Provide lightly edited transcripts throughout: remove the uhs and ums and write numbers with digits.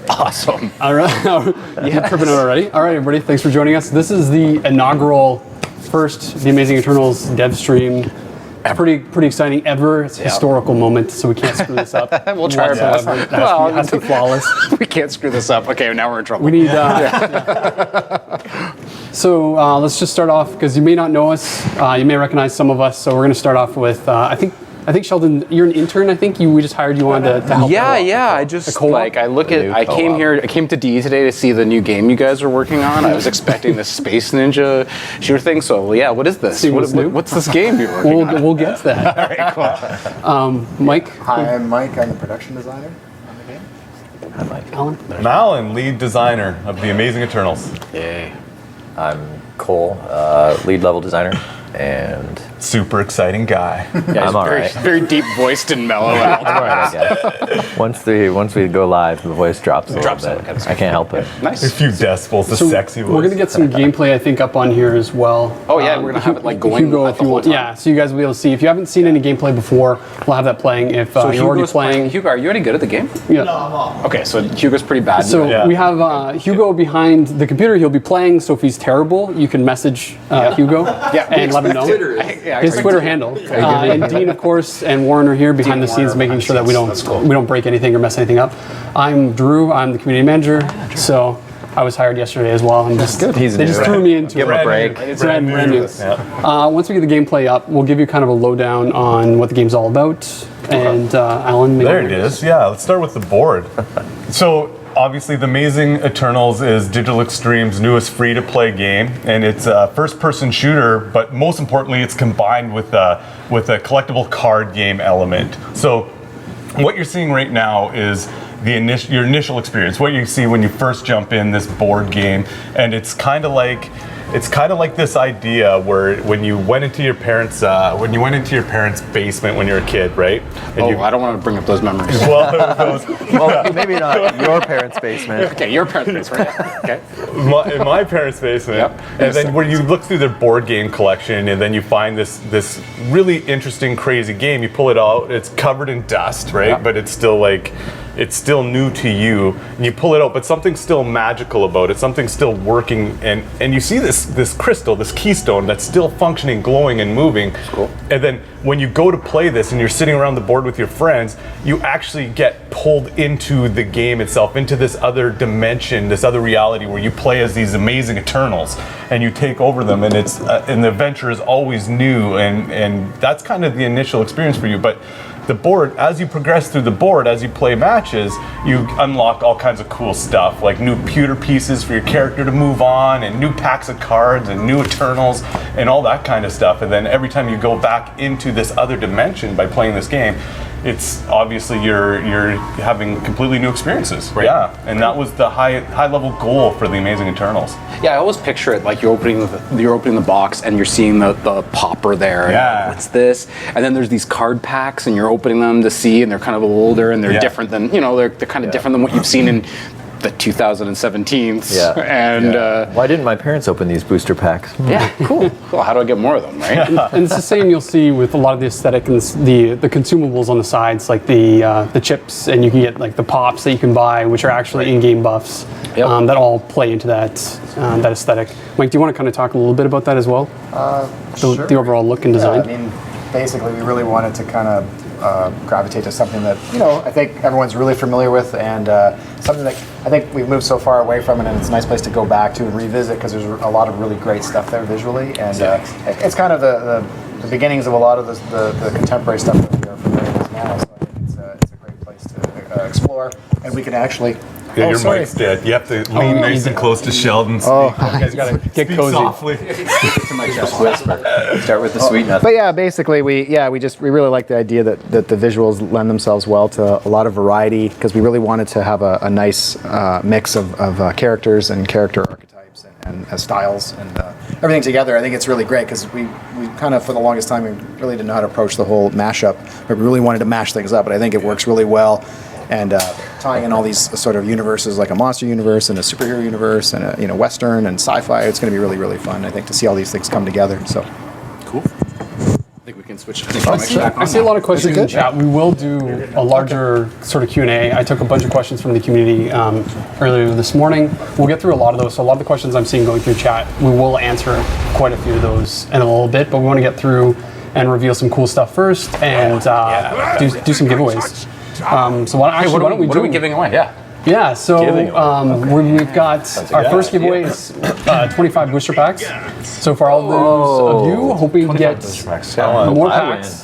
Awesome. All right. Yeah, tripping out already. All right, everybody. Thanks for joining us. This is the inaugural first The Amazing Eternals Devstream. Pretty exciting ever. It's a historical moment, so we can't screw this up. We'll try our best. It has to be flawless. We can't screw this up. Okay, now we're in trouble. We need. So let's just start off because you may not know us. You may recognize some of us. So we're going to start off with I think Sheldon, you're an intern. I think we just hired you on to help. Yeah. I just I came to D today to see the new game you guys are working on. I was expecting the Space Ninja shooter thing. So yeah, what is this? What's this game you're working on? We'll get to that. All right, cool. Mike. Hi, I'm Mike. I'm the production designer on the game. Hi, Mike. Alan. I'm Alan, lead designer of The Amazing Eternals. Yay. I'm Cole, lead level designer, and Super exciting guy. Yeah, I'm all right. Very deep voiced and mellow. I'm all right, I guess. Once we go live, the voice drops a little bit. I can't help it. Nice. A few decibels, the sexy voice. We're gonna get some gameplay, I think, up on here as well. Oh yeah, we're gonna have it like going. Hugo, if you want. Yeah, so you guys will be able to see. If you haven't seen any gameplay before, we'll have that playing. If you're already playing, Hugo, are you already good at the game? Yeah. No, I'm off. Okay, so Hugo's pretty bad. So we have Hugo behind the computer. He'll be playing. So if he's terrible, you can message Hugo and let him know. His Twitter handle. And Dean, of course, and Warren are here behind the scenes, making sure that we don't break anything or mess anything up. I'm Drew. I'm the community manager. So I was hired yesterday as well. And just they just threw me into Give him a break. It's brand new. Once we get the gameplay up, we'll give you kind of a lowdown on what the game's all about. And Alan, maybe There it is. Yeah, let's start with the board. So obviously, The Amazing Eternals is Digital Extreme's newest free-to-play game, and it's a first-person shooter. But most importantly, it's combined with a collectible card game element. So what you're seeing right now is your initial experience, what you see when you first jump in this board game, and it's kind of like this idea where when you went into your parents' basement when you were a kid, right? And I don't want to bring up those memories. Well, maybe not your parents' basement. Okay, your parents' basement. Okay. In my parents' basement. Yep. And then where you look through their board game collection, and then you find this really interesting, crazy game. You pull it out, it's covered in dust, right? Yep. But it's still new to you. And you pull it out, but something's still magical about it. Something's still working, and you see this crystal, this Keystone that's still functioning, glowing, and moving. Cool. And then when you go to play this and you're sitting around the board with your friends, you actually get pulled into the game itself, into this other dimension, this other reality where you play as these amazing Eternals and you take over them, and and the adventure is always new, and that's kind of the initial experience for you. But the board, as you progress through the board, as you play matches, you unlock all kinds of cool stuff, like new pewter pieces for your character to move on, and new packs of cards, and new Eternals, and all that kind of stuff. And then every time you go back into this other dimension by playing this game, it's obviously you're having completely new experiences. Right. Yeah, and that was the high level goal for The Amazing Eternals. Yeah, I always picture it like you're opening the box and you're seeing the popper there. Yeah. And what's this? And then there's these card packs and you're opening them to see, and they're kind of older and they're different than they're kind of different than what you've seen in the 2017s. Yeah. And Why didn't my parents open these booster packs? yeah, cool. Well, how do I get more of them, right? And it's the same you'll see with a lot of the aesthetic and the consumables on the sides, like the chips, and you can get like the pops that you can buy, which are actually in-game buffs. Yep. That all play into that aesthetic. Mike, do you want to kind of talk a little bit about that as well? Sure. The overall look and design. I mean, basically, we really wanted to kind of gravitate to something that I think everyone's really familiar with, and something that I think we've moved so far away from it, and it's a nice place to go back to and revisit because there's a lot of really great stuff there visually, and it's kind of the beginnings of a lot of the contemporary stuff that we are familiar with now. So I think it's a great place to explore, and we can actually. Yeah, your mic's dead. You have to lean nice and close to Sheldon. You guys gotta get cozy. Softly. Start with the sweet nothing. But yeah, basically, we really like the idea that the visuals lend themselves well to a lot of variety, because we really wanted to have a nice mix of characters and character archetypes and styles and everything together. I think it's really great because we kind of, for the longest time, we really didn't know how to approach the whole mashup, but we really wanted to mash things up. But I think it works really well. And tying in all these sort of universes, like a monster universe and a superhero universe and a Western and sci-fi, it's going to be really, really fun, I think, to see all these things come together. So, Cool. I think we can switch. I see a lot of questions in chat. We will do a larger sort of Q&A. I took a bunch of questions from the community earlier this morning. We'll get through a lot of those. So a lot of the questions I'm seeing going through chat, we will answer quite a few of those in a little bit, but we want to get through and reveal some cool stuff first and do some giveaways. So why don't we what are we giving away? Yeah, so we've got our first giveaway is 25 booster packs. So for all those of you hoping to get more packs,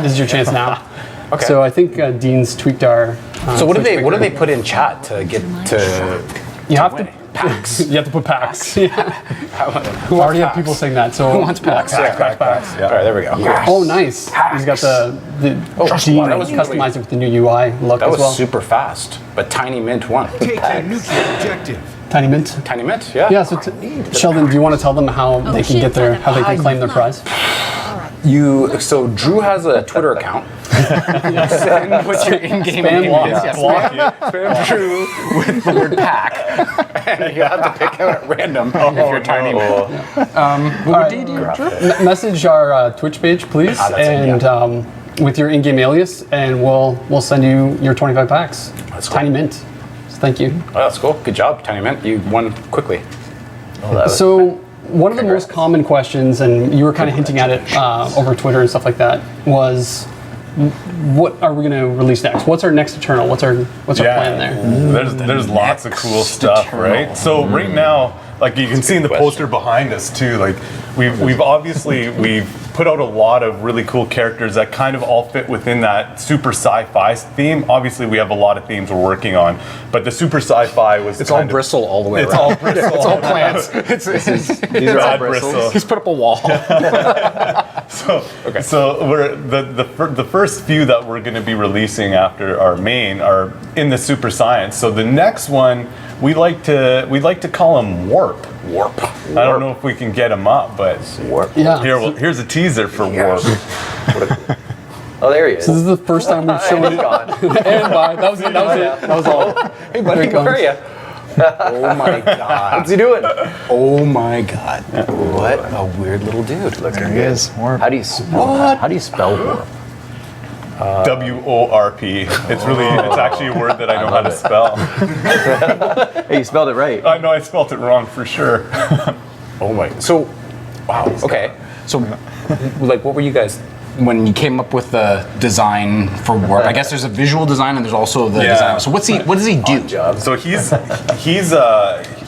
this is your chance now. Okay. So I think Dean's tweaked our. So what do they put in chat to get to? You have to packs. You have to put packs. Who already have people saying that? So who wants packs? Packs. Yeah. All right, there we go. Yes. Oh, nice. He's got the Dean customized it with the new UI look as well. That was super fast, but Tiny Mint won. Take a nuclear objective. Tiny Mint. Tiny Mint. Yeah. Yeah. So Sheldon, do you want to tell them how they can get how they can claim their prize? So Drew has a Twitter account. Send what's your in-game name is. Spam Drew with the word pack. And you have to pick out at random if you're Tiny Mint. Message our Twitch page, please, and with your in-game alias, and we'll send you your 25 packs. That's cool. Tiny Mint. So thank you. Oh, that's cool. Good job, Tiny Mint. You won quickly. So one of the most common questions, and you were kind of hinting at it over Twitter and stuff like that, was what are we going to release next? What's our next Eternal? What's our plan there? There's lots of cool stuff, right? So right now, like you can see in the poster behind us too, like we've put out a lot of really cool characters that kind of all fit within that super sci-fi theme. Obviously, we have a lot of themes we're working on, but the super sci-fi was it's all bristle all the way around. It's all bristle. It's all plants. These are all bristles. He's put up a wall. So we're the first few that we're going to be releasing after our main are in the super science. So the next one we like to call him Warp. I don't know if we can get him up, but Warp. Yeah. Here's a teaser for Warp. Oh, there he is. So this is the first time we've shown it. And bye. That was it. That was all. Hey, buddy, where are you? Oh my God. What's he doing? Oh my God. What a weird little dude. Look, there he is. Warp. How do you spell Warp? W-O-R-P. It's actually a word that I know how to spell. Hey, you spelled it right. I know I spelled it wrong for sure. Oh my. So, wow. Okay. So, like, what were you guys when you came up with the design for Warp? I guess there's a visual design and there's also the design. So what does he do? So he's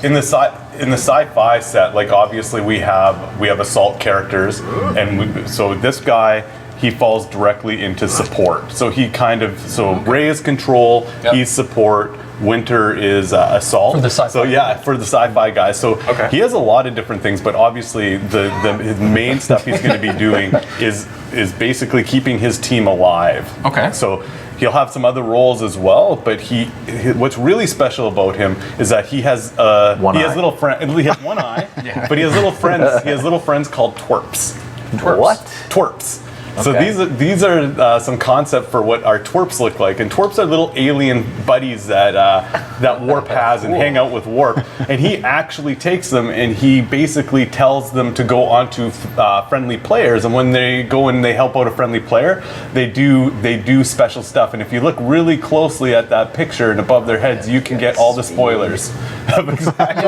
in the sci-fi set. Like obviously we have assault characters, and so this guy. He falls directly into support. So Ray is control, he's support, Winter is assault. For the sci-fi. So for the sci-fi guys. So he has a lot of different things, but obviously his main stuff he's going to be doing is basically keeping his team alive. Okay. So he'll have some other roles as well, but what's really special about him is that he has little friend. He has one eye, but he has little friends. He has little friends called twerps. What? Twerps. Okay. So these are some concept for what our twerps look like, and twerps are little alien buddies that Warp has and hang out with Warp, and he actually takes them and he basically tells them to go onto friendly players, and when they go and they help out a friendly player, they do special stuff, and if you look really closely at that picture and above their heads, you can get all the spoilers of exactly.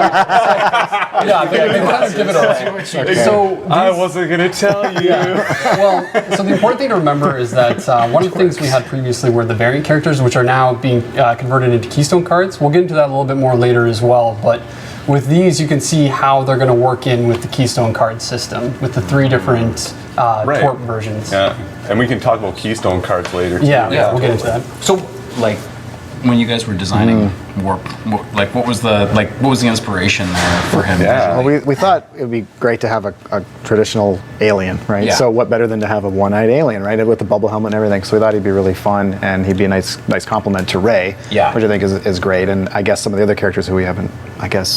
They kind of give it away. So I wasn't gonna tell you. Well, so the important thing to remember is that one of the things we had previously were the variant characters, which are now being converted into Keystone cards. We'll get into that a little bit more later as well, but with these you can see how they're going to work in with the Keystone card system, with the 3 different Twerp versions. Yeah, and we can talk about Keystone cards later too. Yeah, we'll get into that. So, like, when you guys were designing Warp, what was the inspiration there for him? Yeah. Well, we thought it would be great to have a traditional alien, right? Yeah. So what better than to have a one-eyed alien, right? With the bubble helmet and everything. So we thought he'd be really fun, and he'd be a nice complement to Ray, which I think is great. And I guess some of the other characters who we haven't,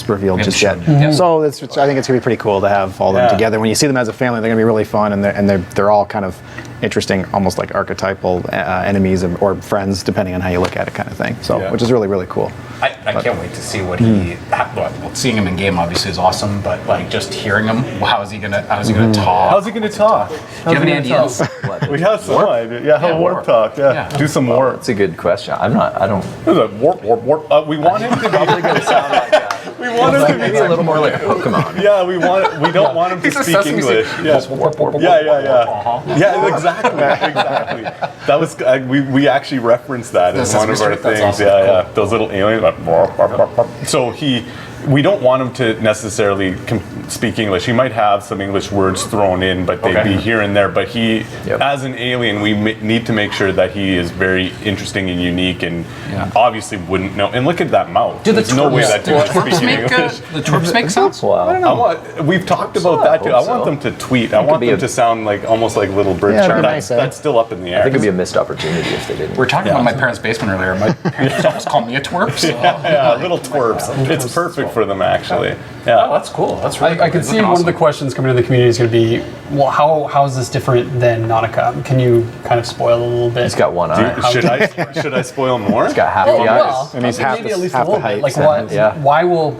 revealed just yet. Mm-hmm. So I think it's gonna be pretty cool to have all of them together. When you see them as a family, they're gonna be really fun, and they're all kind of interesting, almost like archetypal enemies or friends, depending on how you look at it, kind of thing. So which is really, really cool. I can't wait to see what he. Well, seeing him in game obviously is awesome, but like just hearing him, how is he gonna talk? How's he going to talk? Do you have any ideas? We have some idea. Yeah, how warp talk. Yeah. Do some warp. That's a good question. I don't. There's a warp. We want him to be. Probably going to sound like that. We want him to Maybe a little more like a Pokemon. Yeah, we don't want him to speak English. Yeah, yeah, exactly. That was we actually referenced that as one of our things. Awesome. Yeah, those little aliens. So we don't want him to necessarily speak English. He might have some English words thrown in, but they'd be here and there. But he, as an alien, we need to make sure that he is very interesting and unique, and obviously wouldn't know. And look at that mouth. There's no way that dude is speaking English. The twerps make sense? Wow. I don't know. We've talked about that too. I want them to tweet. I want them to sound like almost like little bird Yeah, chirp. nice, That's still up in the air. I think it'd be a missed opportunity if they didn't. We were talking about my parents' basement earlier. My parents almost called me a twerp. So. Yeah, little twerps. It's perfect for them actually. Yeah. Oh, that's cool. That's really I can see one of the questions coming in the community is going to be, well, how is this different than Nautica? Can you kind of spoil a little bit? He's got one eye. Should I spoil more? He's got half the eyes. And he's half maybe the- at least half a little the bit. Like height. why will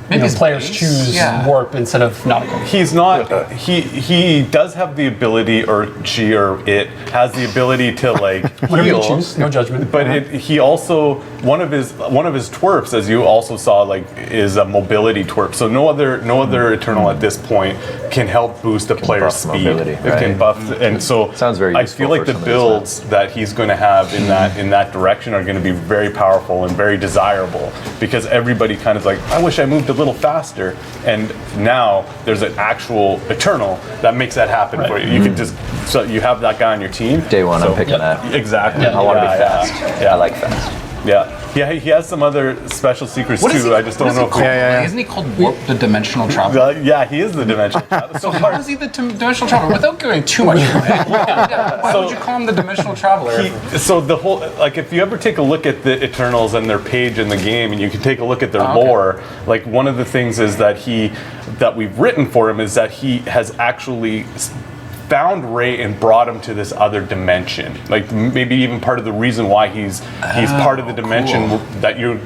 players base? choose Warp instead of Nautica? He's not. He does have the ability, or she, or it has the ability to like Whatever you heal. choose, no judgment. But he also one of his twerps, as you also saw, like is a mobility twerp. So no other Eternal at this point can help boost a player's buff speed. mobility, It can right. buff, and so Sounds very I useful feel like for the some of these builds that he's going to have in that direction are going to be very powerful and very desirable, because everybody kind of like, I wish I moved a little faster, and now there's an actual Eternal that makes that happen for you. You can just, so you have that guy on your team. Day one, I'm picking that. Exactly. I want to be fast. Yeah. I like fast. Yeah, he has some other special secrets too. I just don't know if Isn't he called Warp the Dimensional Traveler? yeah, he is the dimensional traveler. So how is he the Dimensional Traveler? Without going too much into it, why would you call him the Dimensional Traveler? So the whole, like, if you ever take a look at the Eternals and their page in the game, and you can take a look at their lore, like one of the things is that we've written for him is that he has actually found Ray and brought him to this other dimension. Like maybe even part of the reason why he's part of the dimension that you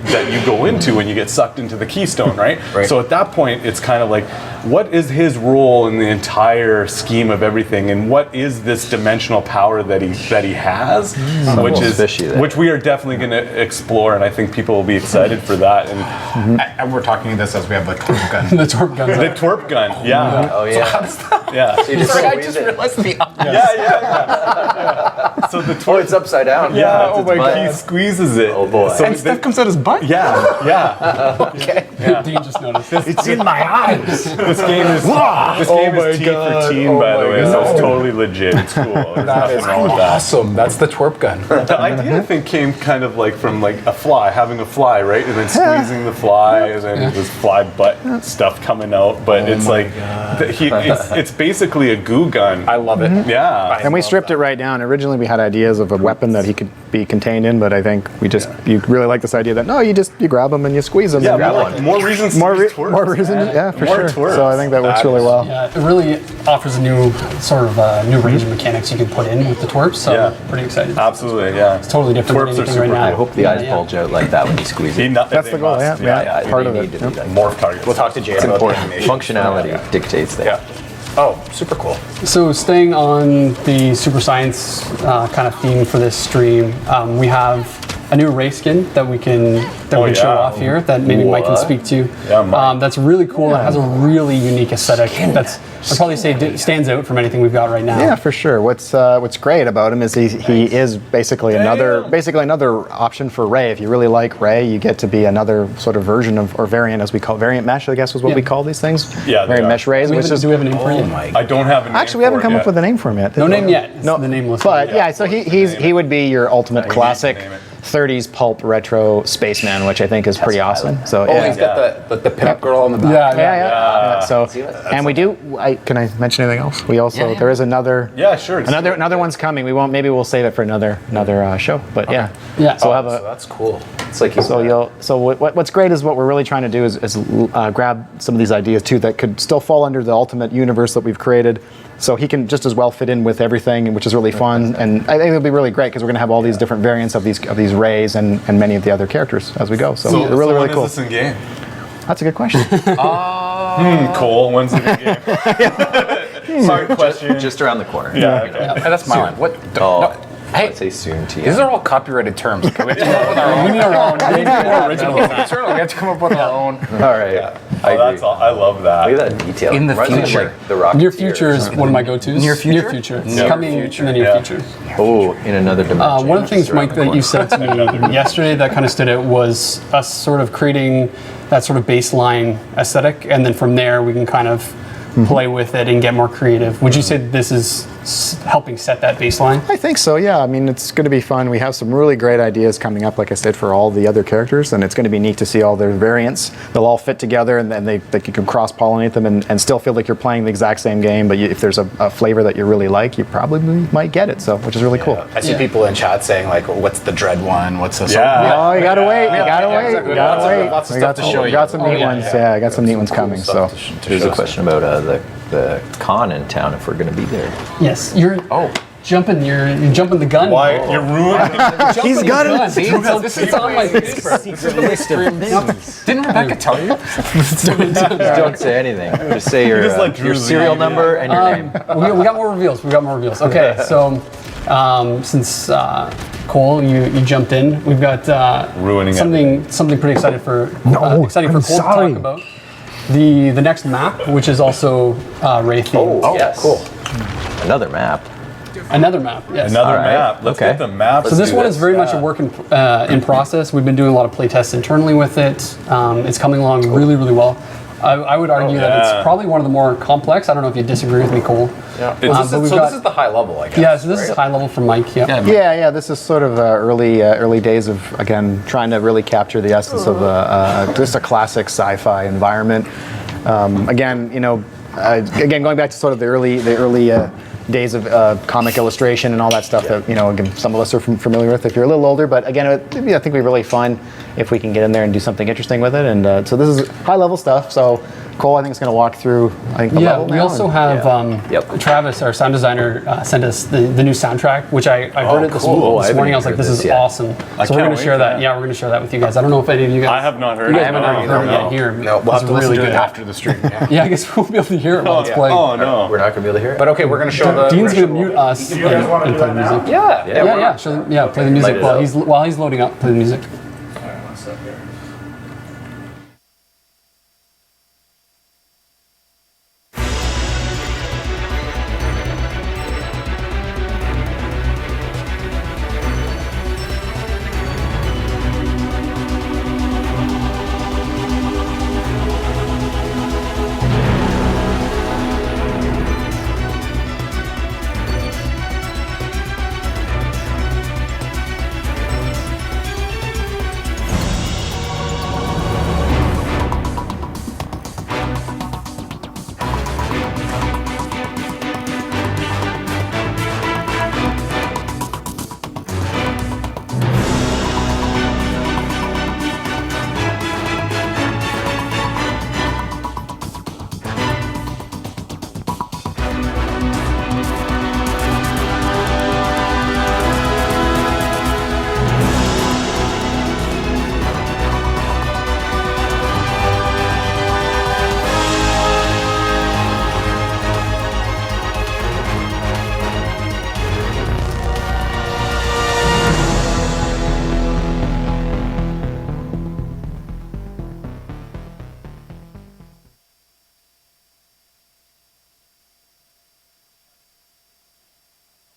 go into when you get sucked into the Keystone, right? So at that point, it's kind of like, what is his role in the entire scheme of everything, and what is this dimensional power that he has, which we are definitely going to explore, and I think people will be excited for that. And We're talking this as we have the twerp gun. The Twerp gun. the twerp gun, yeah. Oh yeah. Sorry, I just realized the So the twerp, It's upside down. yeah. It's Oh my butt. God, he squeezes it. Oh boy. So and stuff comes out his butt? yeah. Dean just noticed. It's in my eyes. This game is T for teen, by the way, so it's totally legit. It's cool. There's nothing wrong with that. Awesome. That's the twerp gun. The idea, I think, came kind of like from like a fly, having a fly, right? And then squeezing the fly, and then this fly butt stuff coming out. But it's like, it's basically a goo gun. I love it. Yeah. And we stripped it right down. Originally, we had ideas of a weapon that he could be contained in, but I think you really like this idea that you grab them and you squeeze them. Yeah, more reasons to use twerps. More reasons, yeah, for More sure. twerps. So I think that works really well. Yeah, it really offers a new sort of new range of mechanics you can put in with the twerps. So pretty excited. Absolutely, yeah. It's totally different Twerps than are anything super right now. I hope the eyes bulge out like that when you squeeze it. That's the goal, yeah. Part of it. Yep. Morph targets. We'll talk to Jay about the animation. Functionality dictates that. Yeah. Oh, super cool. So staying on the super science kind of theme for this stream, we have a new ray skin that we can show off here that maybe Mike can speak to. Yeah, Mike. That's really cool. It has a really unique aesthetic. I'd probably say stands out from anything we've got right now. Yeah, for sure. What's great about him is he is basically another option for Ray. If you really like Ray, you get to be another sort of version of, or variant, as we call variant mesh, I guess was what we call these things. Yeah, they variant are. mesh rays. Do we have a name for it? I don't have a name. Actually, we haven't come up with a name for him yet. No name yet. It's No, the nameless. But one. yeah, so he would be your ultimate classic name it. 30s pulp retro spaceman, which I think is pretty awesome. So Oh, yeah. he's got the pinup girl on the back. Yeah. So, and we do. Can I mention anything else? We also there is another. Yeah, sure. Another one's coming. We won't. Maybe we'll save it for another show. But yeah. So we'll have So that's cool. It's like what's great is what we're really trying to do is grab some of these ideas too that could still fall under the ultimate universe that we've created. So he can just as well fit in with everything, which is really fun, and I think it'll be really great because we're going to have all these different variants of these these Rays and many of the other characters as we go. So, they're really, really cool. When is this in game? That's a good question. Cole, when's it in game? Hard question. Just around the corner. Yeah. Hey, that's my line. What? Oh, No. Hey, I'd say soon to you. these are all copyrighted terms. Okay, we have to come up with our own. We need our own. We need more original. We have to come up with our own. All right. I agree. That's all. I love that. Look at that detail. In the Reminds me of, future. like, the Rocketeer Near future or is something. one of my go-tos. Near future? Near future. It's Near coming future. in the near Yeah. future. Oh, in another dimension. One of the things, Just around Mike, the that you corner. said to me yesterday that kind of stood out was us sort of creating that sort of baseline aesthetic, and then from there we can kind of play with it and get more creative. Would you say that this is helping set that baseline? I think so, yeah. I mean, it's going to be fun. We have some really great ideas coming up, like I said, for all the other characters, and it's going to be neat to see all their variants. They'll all fit together, and then you can cross-pollinate them and still feel like you're playing the exact same game, but if there's a flavor that you really like, you probably might get it, so which is really cool. I see people in chat saying like, "What's the Dread one? What's this?" Yeah. Oh, you gotta wait. You gotta yeah, wait. exactly. You gotta Lots of- wait. lots of We stuff got to some- show we you. got some neat Oh, yeah, ones. yeah. Yeah, I got some neat ones coming. So There's a question about the con in town if we're going to be there. Yes, you're jumping. You're jumping the gun. Why? You're ruining he's got it. See, so this is on my Didn't Rebecca tell you? Don't say anything. Just say your, just let Drew your lead. serial number and your name. we got more reveals. We got more reveals. Okay, so since Cole, you jumped in, we've got Ruining something pretty exciting for Cole to talk about. The next map, which is also Ray themed. Oh, yes. cool. Another map. Another map. Yes. Another All right. map. Let's Okay. get the map. So this one is very much a work in process. We've been doing a lot of play tests internally with it. It's coming along really, really well. I would argue that yeah. it's probably one of the more complex. I don't know if you disagree with me, Cole. Yeah. but we've So got- this is the high level, I guess. Yeah, so this is right? high level from Mike. Yeah. Yeah. This is sort of early days of again trying to really capture the essence of just a classic sci-fi environment. Again, going back to sort of the early days of comic illustration and all that stuff that again, some of us are familiar with if you're a little older. But again, I think it'd be really fun if we can get in there and do something interesting with it. And so this is high level stuff. So Cole, I think, is going to walk through. I think the Yeah, level we now, also and- have Yep. Travis, our sound designer, sent us the new soundtrack, which I heard it this cool. I haven't morning. I was like, heard this is this yet. awesome. So we're can't going wait to share for that. that. Yeah, we're going to share that with you guys. I don't know if any of you guys. I have not heard You it. guys haven't already heard it yet here. No, we'll have It's to listen really to it good. after the stream. Yeah. Yeah, I guess we'll be able to hear it while it's playing. Oh no. We're not going to be able to hear it? But okay, we're going to show the. Dean's going to mute us and play the music. Yeah. Yeah. Play the music Light it up. while he's loading up. Play the music.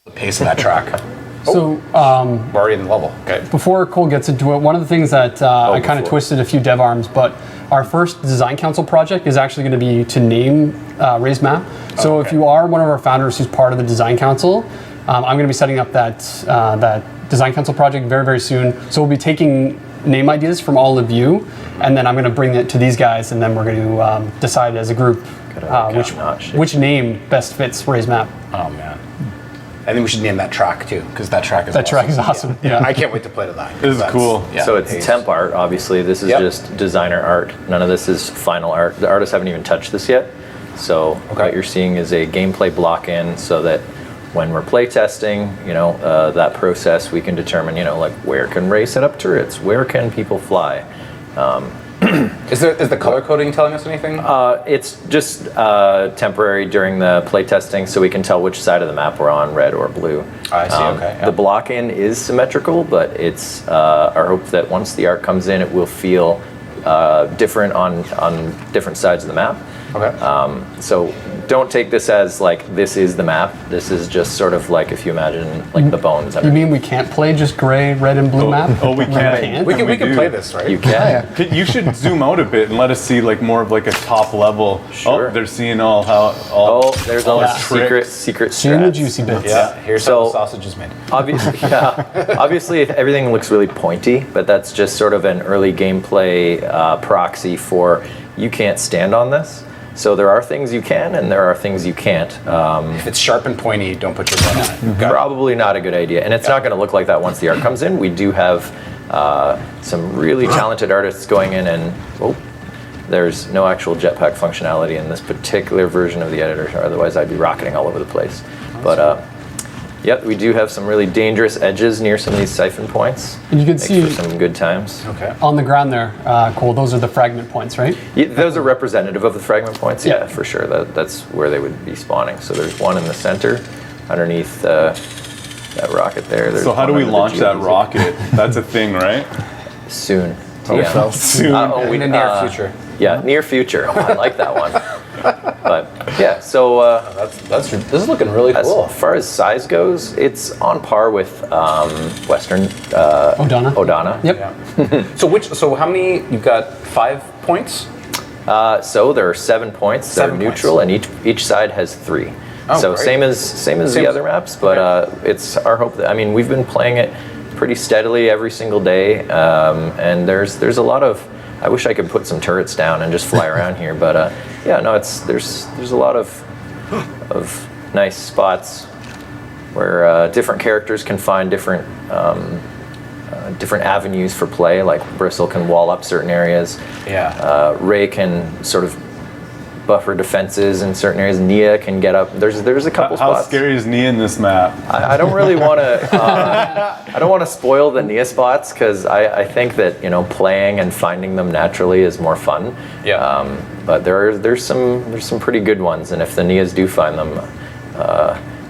The pace of that track. So We're already in the level. Okay. before Cole gets into it, one of the things that I kind of before. twisted a few dev arms, but our first design council project is actually going to be to name Ray's map. So if you are one of our founders who's part of the design council, I'm going to be setting up that design council project very, very soon. So we'll be taking name ideas from all of you, and then I'm going to bring it to these guys, and then we're going to decide as a group which name best fits Ray's map. Oh man. I think we should name that track too, because that track is That track is awesome. Yeah. Yeah. I can't wait to play to that. This is cool. Yeah. So it's temp art, obviously. This is Yep. just designer art. None of this is final art. The artists haven't even touched this yet. So what you're seeing is a gameplay block in so that when we're playtesting, that process, we can determine, like where can Ray set up turrets, where can people fly. Is the color coding telling us anything? It's just temporary during the playtesting, so we can tell which side of the map we're on, red or blue. I see. Okay. Yeah. The block-in is symmetrical, but it's our hope that once the arc comes in, it will feel different on different sides of the map. Okay. So don't take this as like this is the map. This is just sort of like if you imagine like the bones. You mean we can't play just gray, red, and blue map? Oh, we can. We can play this, right? You can. You should zoom out a bit and let us see like more of like a top level. Sure. Oh, they're seeing all there's all the secret See in the strats. juicy bits. Yeah. Here's So- how the sausage is made. Obviously, everything looks really pointy, but that's just sort of an early gameplay proxy for you can't stand on this. So there are things you can, and there are things you can't. If it's sharp and pointy, don't put your gun on it. Probably not a good idea, and it's not going to look like that once the art comes in. We do have some really talented artists going in, and there's no actual jetpack functionality in this particular version of the editor. Otherwise, I'd be rocketing all over the place. But yep, we do have some really dangerous edges near some of these siphon points. And you can Makes see for some good times. Okay. on the ground there, Cole, those are the fragment points, right? Yeah, those are representative of the fragment points. Yeah. Yeah, for sure. That's where they would be spawning. So there's one in the center, underneath that rocket there. There's So how do one we under the launch that geodesy. rocket? That's a thing, right? Soon. Oh, soon. In the near future. Yeah, near future. Oh, I like that one. But yeah, so This is looking really as cool. far as size goes, it's on par with Western Odana. Yep. Yeah. So how many? You've got 5 points. So there are 7 points. 7 They're neutral, and each side has 3. Oh, So great. same as the other maps, but it's our hope that we've been playing it pretty steadily every single day, and there's a lot of. I wish I could put some turrets down and just fly around here, but there's a lot of nice spots where different characters can find different avenues for play. Like Bristle can wall up certain areas. Yeah. Ray can sort of buffer defenses in certain areas. Nia can get up. There's a couple How spots. scary is Nia in this map? I don't really want to. I don't want to spoil the Nia spots because I think that playing and finding them naturally is more fun. Yeah. But there's some pretty good ones, and if the Nias do find them,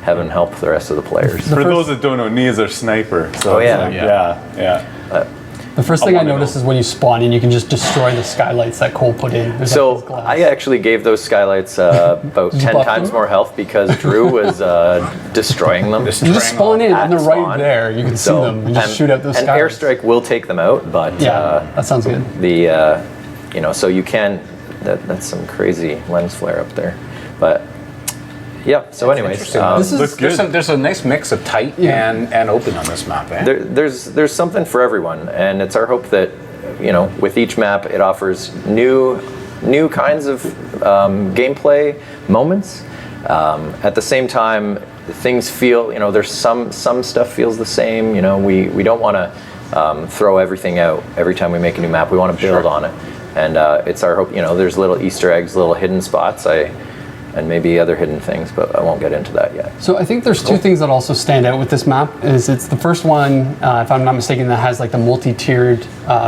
heaven help the rest of the players. For those that don't know, Nia's our sniper. So Oh, it's yeah. like, Yeah. yeah. The first thing I let me noticed know. is when you spawn in, you can just destroy the skylights that Cole put in. There's like this So glass. I actually gave those skylights about 10 buff times them? more health because Drew was destroying them. You just spawn in, and they're at right spawn. there. You can see So- them. You just and- shoot out those and skylights. airstrike will take them out, but Yeah, that sounds good. so you can. That's some crazy lens flare up there, but yeah. So anyways, Interesting. This is- Looks good. There's a nice mix of tight and open on this map. Eh? there's something for everyone, and it's our hope that with each map it offers new kinds of gameplay moments. At the same time, things feel there's some stuff feels the same. We don't want to throw everything out every time we make a new map. We want to build on it, and it's our hope. There's little Easter eggs, little hidden spots. And maybe other hidden things, but I won't get into that yet. So I think there's two things that also stand out with this map. It's the first one, if I'm not mistaken, that has like the multi-tiered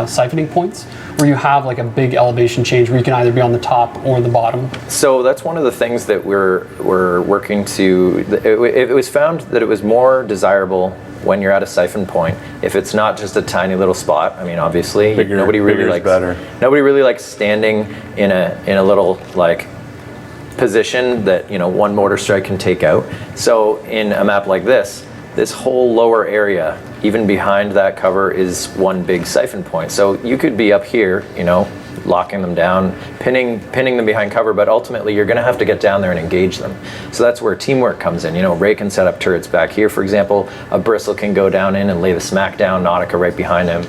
siphoning points, where you have like a big elevation change where you can either be on the top or the bottom. So that's one of the things that we're working to. It was found that it was more desirable when you're at a siphon point if it's not just a tiny little spot. Obviously, nobody really likes better. Nobody really likes standing in a little like position that one mortar strike can take out. So in a map like this whole lower area, even behind that cover, is one big siphon point. So you could be up here, locking them down, pinning them behind cover, but ultimately you're going to have to get down there and engage them. So that's where teamwork comes in. Ray can set up turrets back here, for example. A Bristle can go down in and lay the smack down, Nautica right behind him.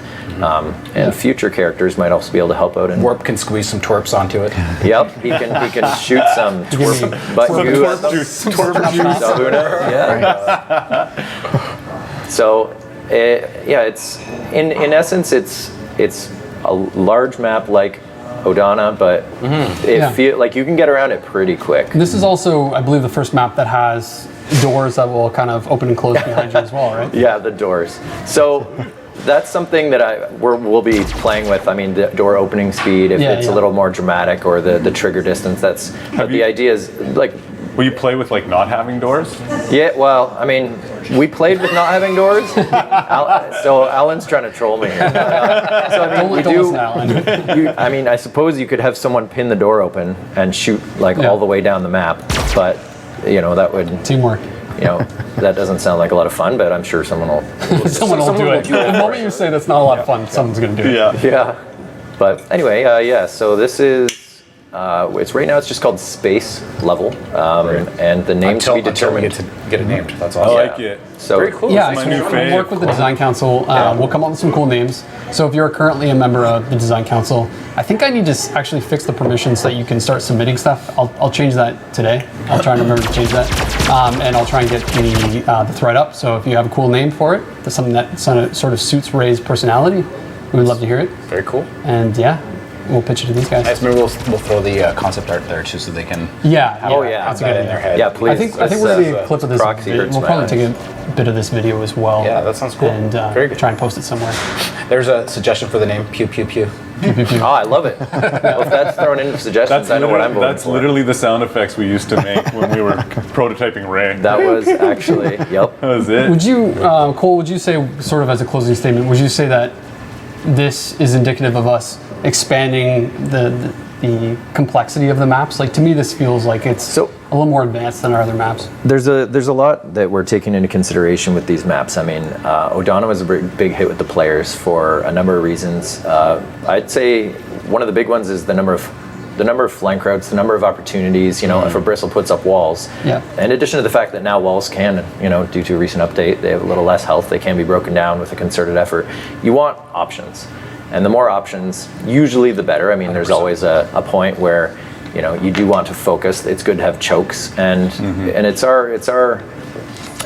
And future characters might also be able to help out. And Warp can squeeze some twerps onto it. Yep, he can shoot some twerp butt goo at them. Sabuna, yeah. So, it's in essence, it's a large map like Odana, but it feel like you can get around it pretty quick. This is also, I believe, the first map that has doors that will kind of open and close behind you as well, right? Yeah, the doors. So that's something that we'll be playing with. I mean, the door opening speed, if it's a little more dramatic, or the trigger distance. But the idea is like. Will you play with like not having doors? Yeah, well, I mean, we played with not having doors. So Alan's trying to troll me here. So I mean, we do. I mean, I suppose you could have someone pin the door open and shoot like all the way down the map, but you know that would teamwork. You know, that doesn't sound like a lot of fun, but I'm sure someone will. someone will do it. The moment you say that's not a lot of fun, someone's going to do it. Yeah. But anyway, so this is. It's right now. It's just called space level, and the name to be determined. Until we get it named. That's awesome. I like it. So very cool. Yeah, my so new we'll fave. work with the design council. We'll come up with some cool names. So if you're currently a member of the design council, I think I need to actually fix the permissions so that you can start submitting stuff. I'll change that today. I'll try and remember to change that, and I'll try and get the thread up. So if you have a cool name for it, that's something that sort of suits Ray's personality, we would love to hear it. Very cool. And yeah. We'll pitch it to these guys. Nice. Maybe we'll throw the concept art there too, so they can. That's a good in their head. Yeah, please. I think we're gonna be a clip of this. We'll probably take a bit of this video as well. Yeah, that sounds cool. And very good. Try and post it somewhere. There's a suggestion for the name. Pew pew pew. Oh, I love it. Well, if that's thrown into suggestions, I know what I'm voting That's for. literally the sound effects we used to make when we were prototyping Ray. That was actually, yep. That was it. Would you, Cole? Would you say, sort of as a closing statement, would you say that this is indicative of us expanding the complexity of the maps? Like, to me, this feels like it's a little more advanced than our other maps. There's a lot that we're taking into consideration with these maps. I mean, Odana was a big hit with the players for a number of reasons. I'd say one of the big ones is the number of flank routes, the number of opportunities. You know, if a bristle puts up walls, in addition to the fact that now walls can, you know, due to a recent update, they have a little less health. They can be broken down with a concerted effort. You want options. And the more options, usually the better. I mean, there's always a point where, you know, you do want to focus. It's good to have chokes, and it's our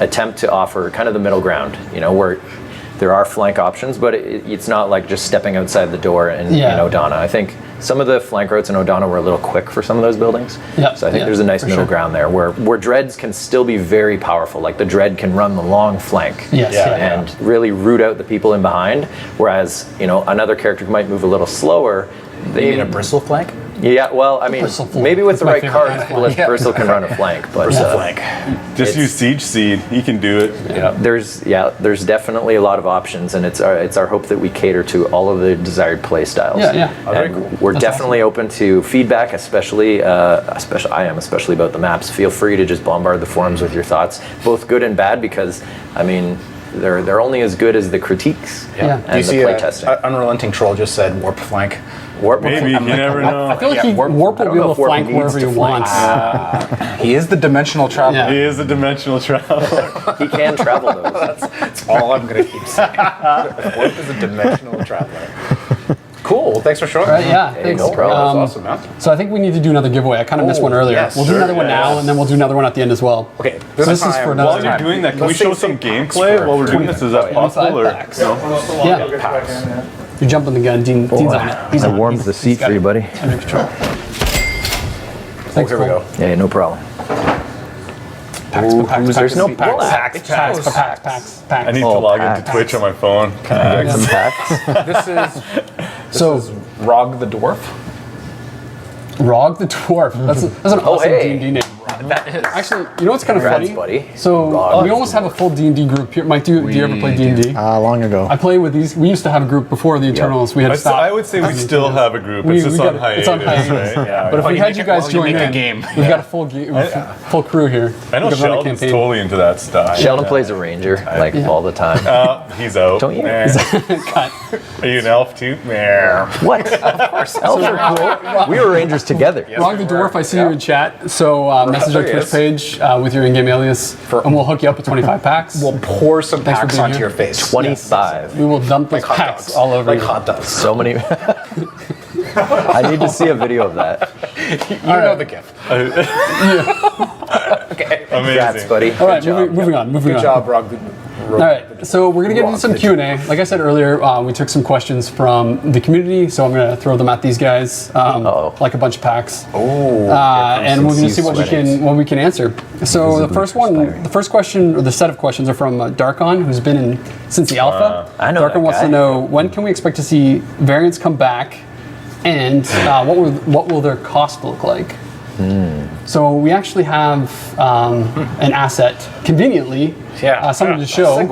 attempt to offer kind of the middle ground. You know, where there are flank options, but it's not like just stepping outside the door in Odana. I think some of the flank routes in Odana were a little quick for some of those buildings. So I think there's a nice middle ground there where dreads can still be very powerful. Like the dread can run the long flank and really root out the people in behind. Whereas, you know, another character who might move a little slower. They need a bristle flank? Yeah, well, I mean, maybe with the right cards, Bristle can run a flank, but just use Siege Seed. He can do it. There's definitely a lot of options, and it's our hope that we cater to all of the desired play styles. And we're definitely open to feedback, especially I am especially about the maps. Feel free to just bombard the forums with your thoughts, both good and bad, because I mean, they're only as good as the critiques and Do you see the play testing. Unrelenting Troll just said warp flank. Maybe, you never know. I feel like Warp will be able to flank wherever he wants. He is the dimensional traveler. He is the dimensional traveler. He can travel those. That's all I'm going to keep saying. Warp is a dimensional traveler. Cool. Well, thanks for showing me. Thanks. No problem. That's awesome, man. So I think we need to do another giveaway. I kind of missed one earlier. Yes, we'll do another one now, and then we'll do another one at the end as well. Okay. So this is for another While you're doing that, can we show some gameplay while we're doing this? Is that possible? Or Yeah. You're jumping the gun. Dean's on it. He's I on it. warmed the seat for you, buddy. Under control. Thanks, Here we go. Yeah, no problem. There's no packs. I need to log into Twitch on my phone. Some packs. This is Rog the Dwarf. Rog the Dwarf. That's an awesome D&D name. That is. Actually, you know what's kind of Congrats, funny? buddy. So Rog we almost have a full D&D group here. Mike, do you ever play D&D? Long ago. I play with these. We used to have a group before the Eternals. We had to stop. I would say we still have a group. It's just on hiatus. It's on hiatus. Right? Yeah. But if we had you guys join in, game. we've got a full crew here. I know We could run a Sheldon's campaign. totally into that stuff. Sheldon plays a ranger like all the time. He's out. Don't you? Cut. Are you an elf too? Meh. What? Of course, elves are cool. We were rangers together. Rog the Dwarf, I see you in chat. So message our There he Twitch is. page with your in-game alias, and we'll hook you up with 25 packs. We'll pour some Thanks for packs being onto here. your face. 25. We will dump those Like hot packs dogs. all over Like you. hot dogs. So many. I need to see a video of that. You know the gift. Amazing. Congrats, buddy. All right, moving on. Good job, Rog All right, so we're gonna get into some Q&A. Like I said earlier, we took some questions from the community, so I'm gonna throw them at these guys, like a bunch of packs. And we're gonna see what we can answer. So the first question, or the set of questions, are from Darkon, who's been in since the alpha. I know. Darkon wants to know, when can we expect to see variants come back, and what will their cost look like? So we actually have an asset, conveniently, something to show,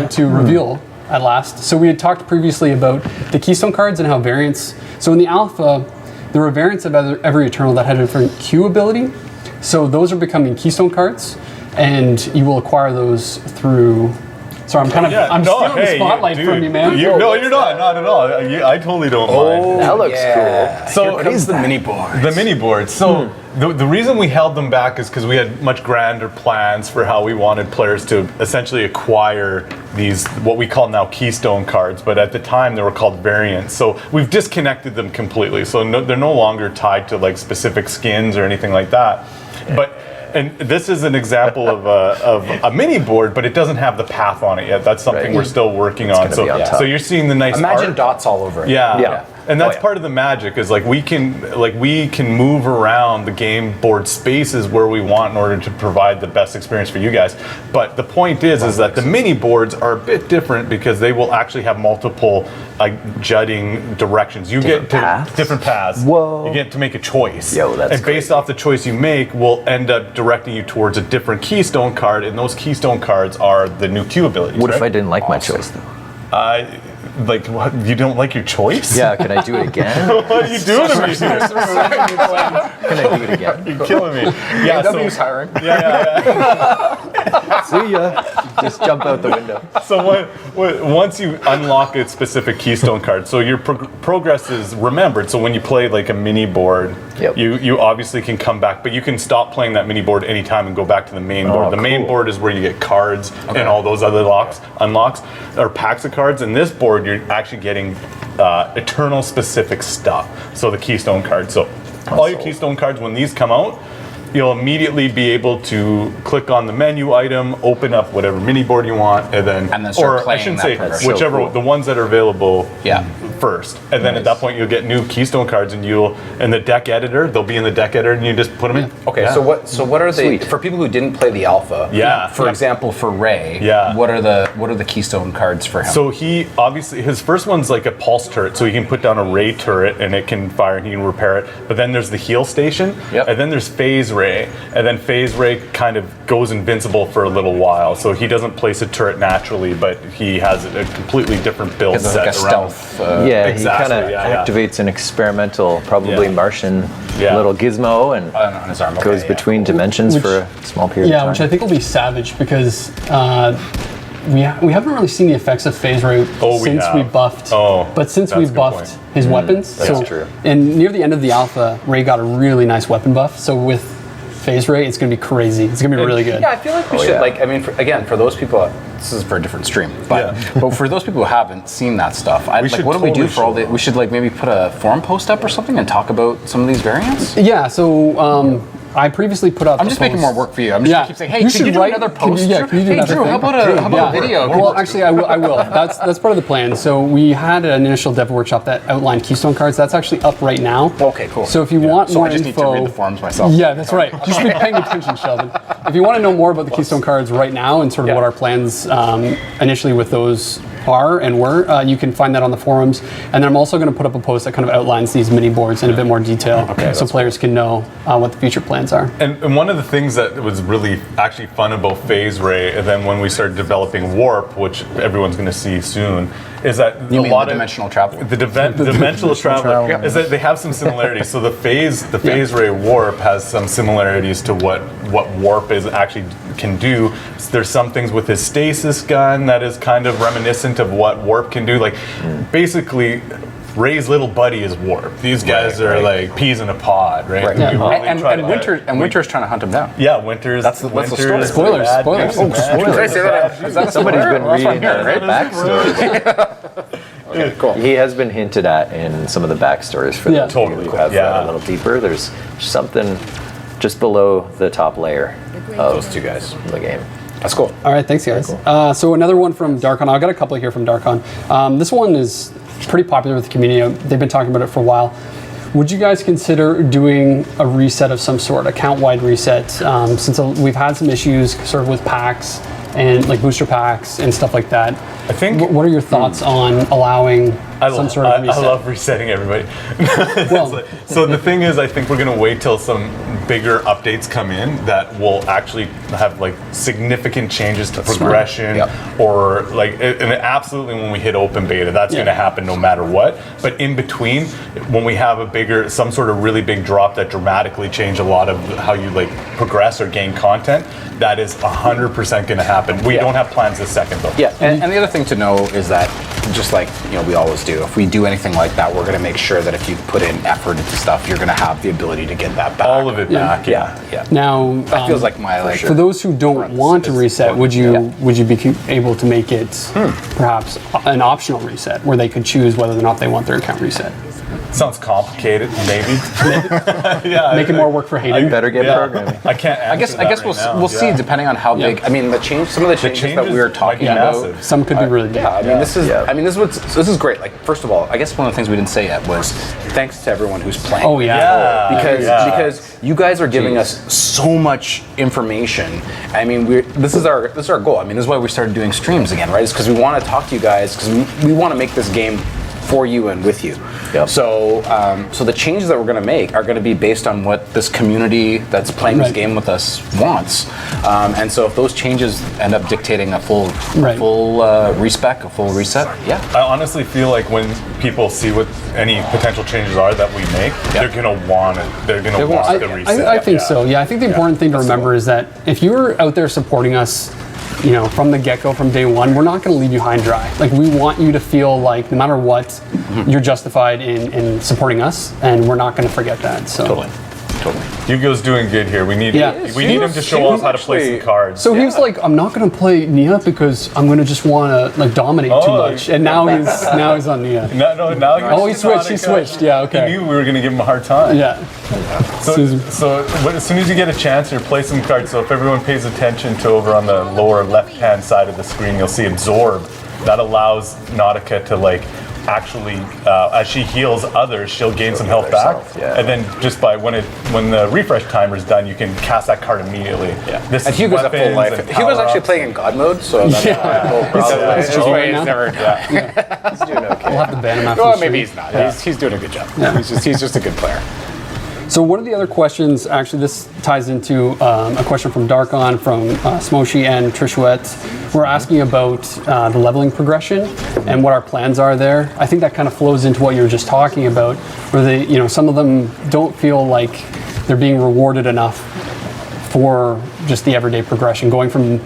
to reveal at last. So we had talked previously about the Keystone cards and how variants, so in the alpha, there were variants of every Eternal that had a different Q ability. So those are becoming Keystone cards, and you will acquire those through... Sorry, I'm stealing the spotlight from you, man. No, you're not at all. I totally don't mind. That looks cool. So what is the mini board? The mini boards. So the reason we held them back is because we had much grander plans for how we wanted players to essentially acquire these, what we call now Keystone cards, but at the time they were called variants. So we've disconnected them completely. So they're no longer tied to like specific skins or anything like that. And this is an example of a mini board, but it doesn't have the path on it yet. That's something we're still working on. So you're seeing the nice Imagine art. dots all over it. Yeah. And that's part of the magic, is like we can move around the game board spaces where we want in order to provide the best experience for you guys. But the point is that the mini boards are a bit different because they will actually have multiple jutting directions. You get to different paths. Whoa. You get to make a choice. Yo, that's and based off the choice you make, will end up directing you towards a different Keystone card, and those Keystone cards are the new Q abilities. What if I didn't like my choice, though? Like, what? You don't like your choice? Yeah, can I do it again? What are you doing to me? Can I do it again? You're killing me. Yeah, AW's hiring. See ya. Just jump out the window. So once you unlock a specific Keystone card, so your progress is remembered. So when you play like a mini board, you obviously can come back, but you can stop playing that mini board anytime and go back to the main board. The main board is where you get cards and all those other unlocks, or packs of cards. And this board, you're actually getting Eternal specific stuff. So the Keystone cards. So all your Keystone cards, when these come out, you'll immediately be able to click on the menu item, open up whatever mini board you want, and then start I playing shouldn't that say progress. whichever, the ones that are available first. And then Nice. at that point you'll get new Keystone cards, and in the deck editor, they'll be in the deck editor, and you just put them in. Okay, so what are they for people who didn't play the alpha? For example, for Ray, what are the Keystone cards for him? So he obviously, his first one's like a pulse turret, so he can put down a ray turret and it can fire and he can repair it. But then there's the heal station, and then there's phase ray, and then phase ray kind of goes invincible for a little while. So he doesn't place a turret naturally, but he has a completely different build It's set like a around. stealth. He kind of activates an experimental, probably Martian little gizmo, and on his arm. goes between dimensions for a small period of time. which I think will be savage, because we haven't really seen the effects of phase ray since we buffed. But since we buffed his weapons, That's true. And near the end of the alpha, Ray got a really nice weapon buff. So with phase ray, it's going to be crazy. It's going to be really good. Yeah, I feel like we should, like, I mean, for those people, this is for a different stream, but for those people who haven't seen that stuff, what do we do for all the, we should like maybe put a forum post up or something and talk about some of these variants? Yeah, so I previously put up. I'm just making more work for you. I'm just gonna keep saying, hey, can you do another post? Can you do another Drew, thing? how about a video? Well, actually, I will. That's part of the plan. So we had an initial dev workshop that outlined Keystone cards. That's actually up right now. Okay, cool. So if you want more I just info, need to read the forums myself. Yeah, that's right. You should be paying attention, Sheldon. If you want to know more about the Keystone cards right now and sort of what our plans initially with those are and were, you can find that on the forums. And then I'm also going to put up a post that kind of outlines these mini boards in a bit more detail, so players can know what the future plans are. And one of the things that was really actually fun about phase ray, and then when we started developing warp, which everyone's going to see soon, is that You mean the dimensional traveler? The dimensional traveler is that they have some similarities. So the phase ray warp has some similarities to what warp is actually can do. There's some things with his stasis gun that is kind of reminiscent of what warp can do. Like basically, Ray's little buddy is warp. These guys are like peas in a pod, right? Yeah. Really Winter's trying to hunt him down. Yeah, Winter's. That's the story. Spoilers. Oh, spoilers. Is that Somebody's been reading the backstory. Okay, cool. He has been hinted at in some of the backstories for those of you who have a little deeper. There's something just below the top layer of Those two guys. the game. That's cool. All right, thanks, guys. So another one from Darkon. I've got a couple here from Darkon. This one is pretty popular with the community. They've been talking about it for a while. Would you guys consider doing a reset of some sort, account-wide reset? Since we've had some issues sort of with packs and like booster packs and stuff like that. I think. What are your thoughts on allowing some sort of reset? I love resetting everybody. Well, so the thing is, I think we're going to wait till some bigger updates come in that will actually have like significant changes to progression, or like, and absolutely when we hit open beta, that's going to happen no matter what. But in between, when we have some sort of really big drop that dramatically change a lot of how you like progress or gain content, that is 100% going to happen. We don't have plans this second though. Yeah, and the other thing to know is that, just like we always do, if we do anything like that, we're going to make sure that if you put in effort into stuff, you're going to have the ability to get that back. All of it back. Yeah. Now, That feels like my for those who don't want to reset, would you be able to make it perhaps an optional reset where they could choose whether or not they want their account reset? Sounds complicated, maybe. Making more work for Hayden. Better get programming. I can't. I guess we'll see depending on how big. I mean, some of the changes that we were talking about. massive. Some could be really big. Yeah, I mean, this is great. Like, first of all, I guess one of the things we didn't say yet was thanks to everyone who's playing. Oh yeah. Because you guys are giving us so much information. I mean, this is our goal. I mean, this is why we started doing streams again, right? It's because we want to talk to you guys, because we want to make this game for you and with you. Yep. So the changes that we're going to make are going to be based on what this community that's playing this game with us wants. And so if those changes end up dictating a full respec, a full reset, I honestly feel like when people see what any potential changes are that we make, they're going to want it. They're going to want the reset. I think so. Yeah, I think the important thing to remember is that if you're out there supporting us, from the get-go, from day one, we're not going to leave you high and dry. Like, we want you to feel like no matter what, you're justified in supporting us, and we're not going to forget that. So. Totally. Hugo's doing good here. We need him to show us how to play some cards. So he was like, I'm not going to play Nia because I'm going to just want to like dominate too much. And now he's on Nia. Now he switched. Yeah, okay. He knew we were going to give him a hard time. Yeah. So as soon as you get a chance here, play some cards. So if everyone pays attention to over on the lower left-hand side of the screen, you'll see Absorb. That allows Nautica to like actually, as she heals others, she'll gain some health back, and then just by when the refresh timer is done, you can cast that card immediately. This and Hugo's at full life. Hugo's actually playing in God mode, so that's no problem. He's just right now. He's doing okay. We'll have to ban him after Well, the maybe stream. he's not. He's doing a good job. He's just a good player. So one of the other questions, actually this ties into a question from Darkon, from Smoshi and Trishuet. We're asking about the leveling progression and what our plans are there. I think that kind of flows into what you were just talking about, where some of them don't feel like they're being rewarded enough for just the everyday progression. Going from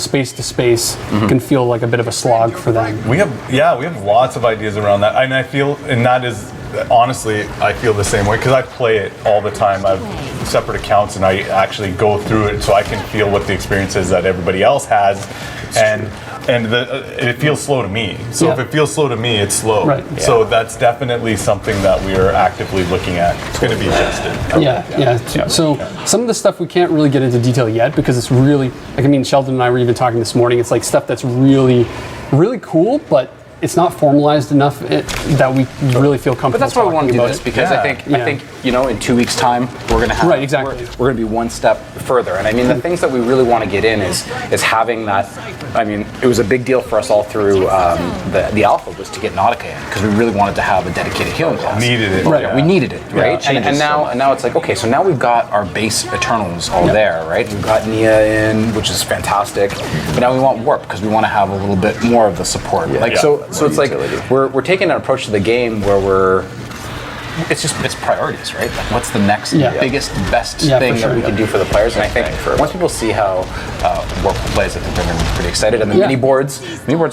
space to space can feel like a bit of a slog for them. We have lots of ideas around that, and that is honestly, I feel the same way because I play it all the time. I have separate accounts and I actually go through it so I can feel what the experience is that everybody else has, and it feels slow to me. So if it feels slow to me, it's slow. Right. So that's definitely something that we are actively looking at. It's going to be adjusted. So some of the stuff we can't really get into detail yet because it's really, Sheldon and I were even talking this morning. It's like stuff that's really, really cool, but it's not formalized enough that we really feel comfortable. But that's why we want to do this, it. because I think in 2 weeks' time we're going to have we're going to be one step further. And the things that we really want to get in is having that. It was a big deal for us all through the alpha was to get Nautica in because we really wanted to have a dedicated healing class. Needed it. Right. Yeah. We needed it, right? And now it's like, okay, so now we've got our base Eternals all there, right? We've got Nia in, which is fantastic. But now we want Warp because we want to have a little bit more of the support. So it's like we're taking an approach to the game where it's priorities, right? Like what's the next biggest, best thing that we can do for the players? And I think once people see how Warp plays, I think they're going to be pretty excited. And the mini boards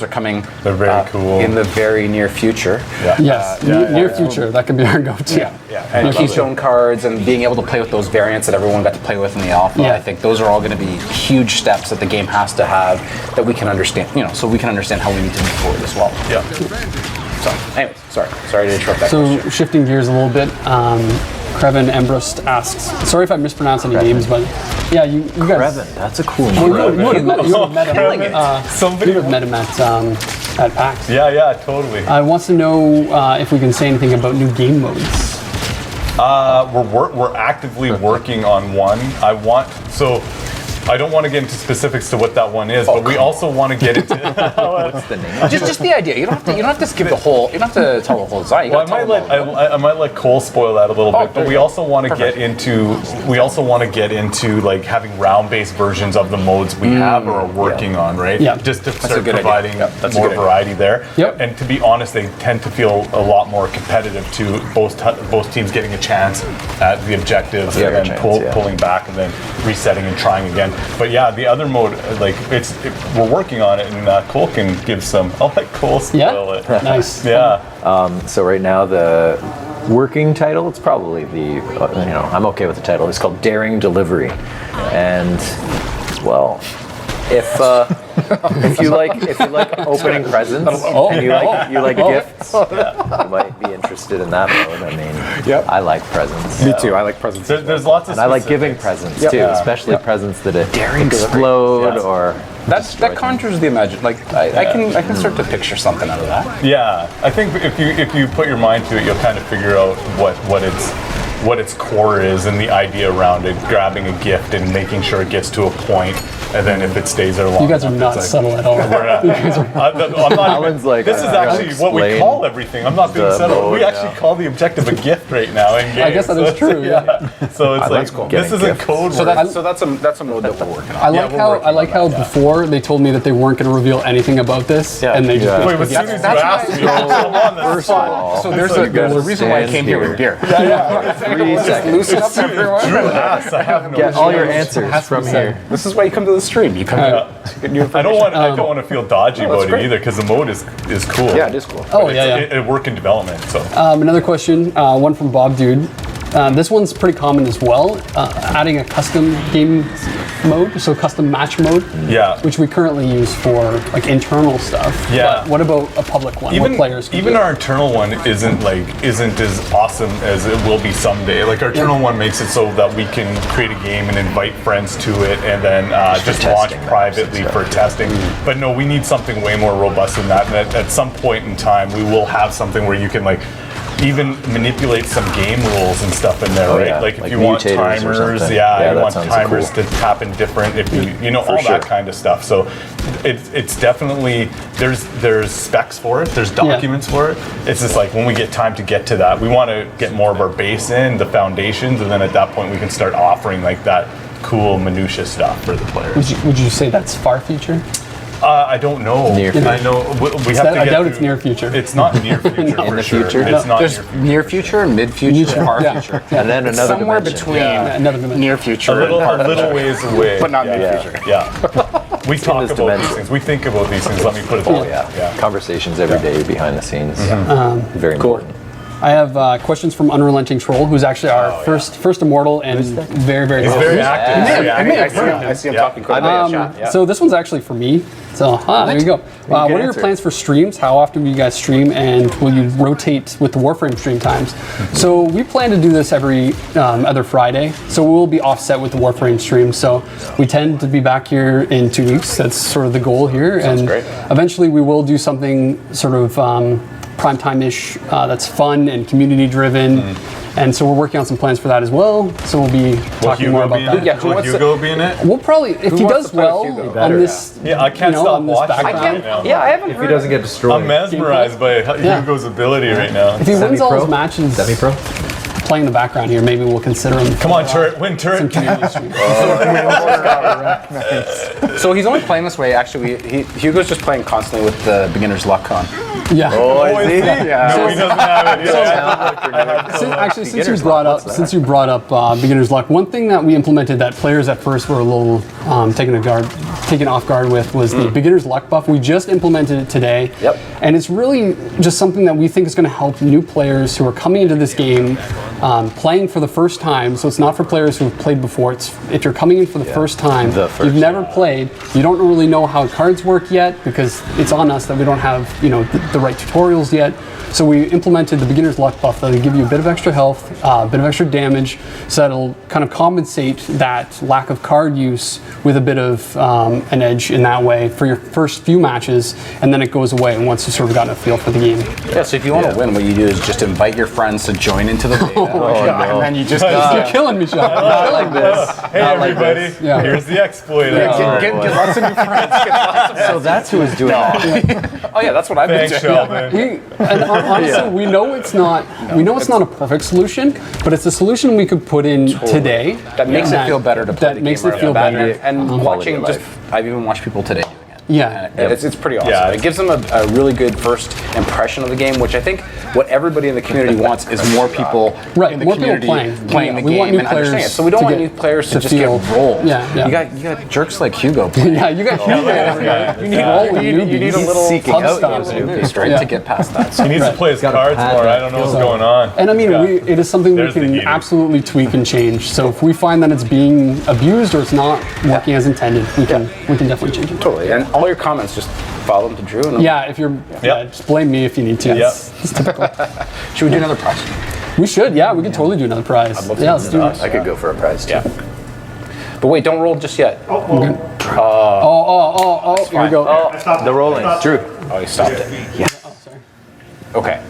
are coming. They're very cool in the very near future. Near future, that could be our go-to. And Keystone cards and being able to play with those variants that everyone got to play with in the alpha. I think those are all going to be huge steps that the game has to have that we can understand. So we can understand how we need to move forward as well. Yeah. So, anyways, sorry to interrupt that. So shifting gears a little bit, Kreven Embrust asks, sorry if I mispronounce any names, but yeah, you guys. Kreven, that's a cool Well, name. you would have met him. Somebody- You would have met him at PAX. Yeah, totally. Wants to know if we can say anything about new game modes. We're actively working on one. I don't want to get into specifics to what that one is, but we also want to get into What's the name? Just the idea. You don't have to give the whole. You don't have to tell the whole design. Well, I might let Cole spoil that a little bit, but we also want to get into like having round-based versions of the modes we have or are working on, right? Yeah. Just to a start good idea. providing Yep, that's a more good idea. variety there. Yep. And to be honest, they tend to feel a lot more competitive to both teams getting a chance at the objectives Yeah, and then chance, yeah. pulling back and then resetting and trying again. But yeah, the other mode, like we're working on it, and Cole can give some. I'll let Cole spoil it. Nice. Yeah. So right now the working title, it's probably I'm okay with the title. It's called Daring Delivery, and well, if you like opening presents and you like gifts, you might be interested in that mode. I mean, I like presents. Me too. I like presents. There's lots of And I like specifics. giving presents too, especially presents that explode Yes. or That conjures the imagine. Like I can start to picture something out of that. Yeah, I think if you put your mind to it, you'll kind of figure out what its core is and the idea around it. Grabbing a gift and making sure it gets to a point, and then if it stays there long. You guys are enough, not it's subtle at all. I'm not Alan's even, like, this is I gotta actually what we explain call everything. I'm not being the subtle. We mode actually now. call the objective a gift right now in games. I guess that is true, yeah. So it's like that's cool. this Getting isn't gifts. code So word. that's a mode that we're working on. I like we're how working on that, yeah. before they told me that they weren't going to reveal anything about this, and they just Wait, as soon as you asked me, I'm on the spot. So there's a reason why I came here with beer. 3 seconds. Loosen up everyone. Drew asked. I have no. Get all your answers from here. This is why you come to the stream. You come to get new I don't want to feel dodgy about it great. either because the mode is cool. Yeah, it is cool. Oh It's yeah. a work in development. So Another question, one from Bob Dude. This one's pretty common as well. Adding a custom game mode, so custom match mode. Yeah. Which we currently use for like internal stuff. Yeah. But what about a public one? What players can even do? our internal one isn't as awesome as it will be someday. Like our internal one makes it so that we can create a game and invite friends to it, and then just launch testing, privately for testing. But no, we need something way more robust than that. And at some point in time, we will have something where you can even manipulate some game rules and stuff in there, right? yeah. Like if Like you want mutators or timers, something. you that want sounds timers cool. to happen different. If you all sure. that kind of stuff. So it's definitely there's specs for it. There's documents for it. It's just like when we get time to get to that, we want to get more of our base in, the foundations, and then at that point we can start offering like that cool minutia stuff for the players. Would you say that's far future? I don't know. Near future. I know we have to I get doubt it's through- near future. It's not near future for the sure. future? It's not There's near future. near future, mid future, far future. And then another Somewhere dimension. between Another dimension. near future A little, and far future. ways away. But not yeah. near future. Yeah. We talk this about these dimension. things. We think about these things. Let me put it that way. Yeah. Conversations every day behind the scenes. Very important. I have questions from Unrelenting Troll, who's actually our first immortal and very, very He's good very host. active. Very active. I see him Yeah. talking quick. So this one's actually for me. So there you go. What are your answer. plans for streams? How often will you guys stream, and will you rotate with the Warframe stream times? So we plan to do this every other Friday. So we'll be offset with the Warframe stream. So we tend to be back here in 2 weeks. That's sort of the goal here. And great. eventually we will do something sort of prime time-ish that's fun and community driven. And so we're working on some plans for that as well. So we'll be talking more about that. Yeah, who Will wants Hugo be in it? We'll probably, if he wants does to play with well Hugo? on this, Yeah, I can't stop on this watching. background. right now. Yeah, I haven't If he doesn't get destroyed. I'm mesmerized by Hugo's ability right now. If he wins all his Semi-pro? matches Semi-pro? playing the background here, maybe we'll consider him. Come on, turret, win turret. Community stream. So he's only playing this way. Actually, Hugo's just playing constantly with the beginner's luck on. Yeah. Oh, is he? Yeah. No, he doesn't have it. Yeah. Actually, since you brought up beginner's luck, one thing that we implemented that players at first were a little taken off guard with was the beginner's luck buff. We just implemented it today. Yep. And it's really just something that we think is going to help new players who are coming into this game playing for the first time, so it's not for players who've played before. It's if you're coming in for the first time, you've never played, you don't really know how cards work yet, because it's on us that we don't have the right tutorials yet. So we implemented the beginner's luck buff that'll give you a bit of extra health, a bit of extra damage, so that'll kind of compensate that lack of card use with a bit of an edge in that way for your first few matches, and then it goes away once you've sort of gotten a feel for the game. Yeah, so if you want to win, what you do is just invite your friends to join into the beta. And then you just You're killing me, Sean. You're killing this. Hey everybody, Yeah. here's the exploit. get lots of new friends. So that's who is doing it. Oh yeah, that's what I've been Thanks, doing. Sheldon. Honestly, we know it's not. We know it's not a perfect solution, but it's a solution we could put in today. That makes it feel better to play That the makes game it feel around that. better. And watching, I've even watched people today doing it. Yeah. And it's pretty awesome. Yeah. It gives them a really good first impression of the game, which I think what everybody in the community wants is more people in the more community people playing the we want game new and understanding it. players So we don't to want get- new players to to just feel- get rolled. Yeah. You got jerks like Hugo playing. Yeah, you got You need a little seeking pub out style newbies. boost, right, Yeah. to get past that. So He needs to play his cards more. I don't know what's going on. And I mean, it is something we There's the can heater. absolutely tweak and change. So if we find that it's being abused or it's not working as intended, we can definitely change it. totally. And all your comments, just follow them to Drew. And Yeah, if you're, just blame me if you need to. Yep. It's typical. Should we do another prize? We should, yeah, we could totally do another prize. Yeah, let's do it. I could go for a prize too. Yeah. But wait, don't roll just yet. Oh, here we go. The rolling. Drew. Oh, you stopped it. Yeah. Sorry. Okay.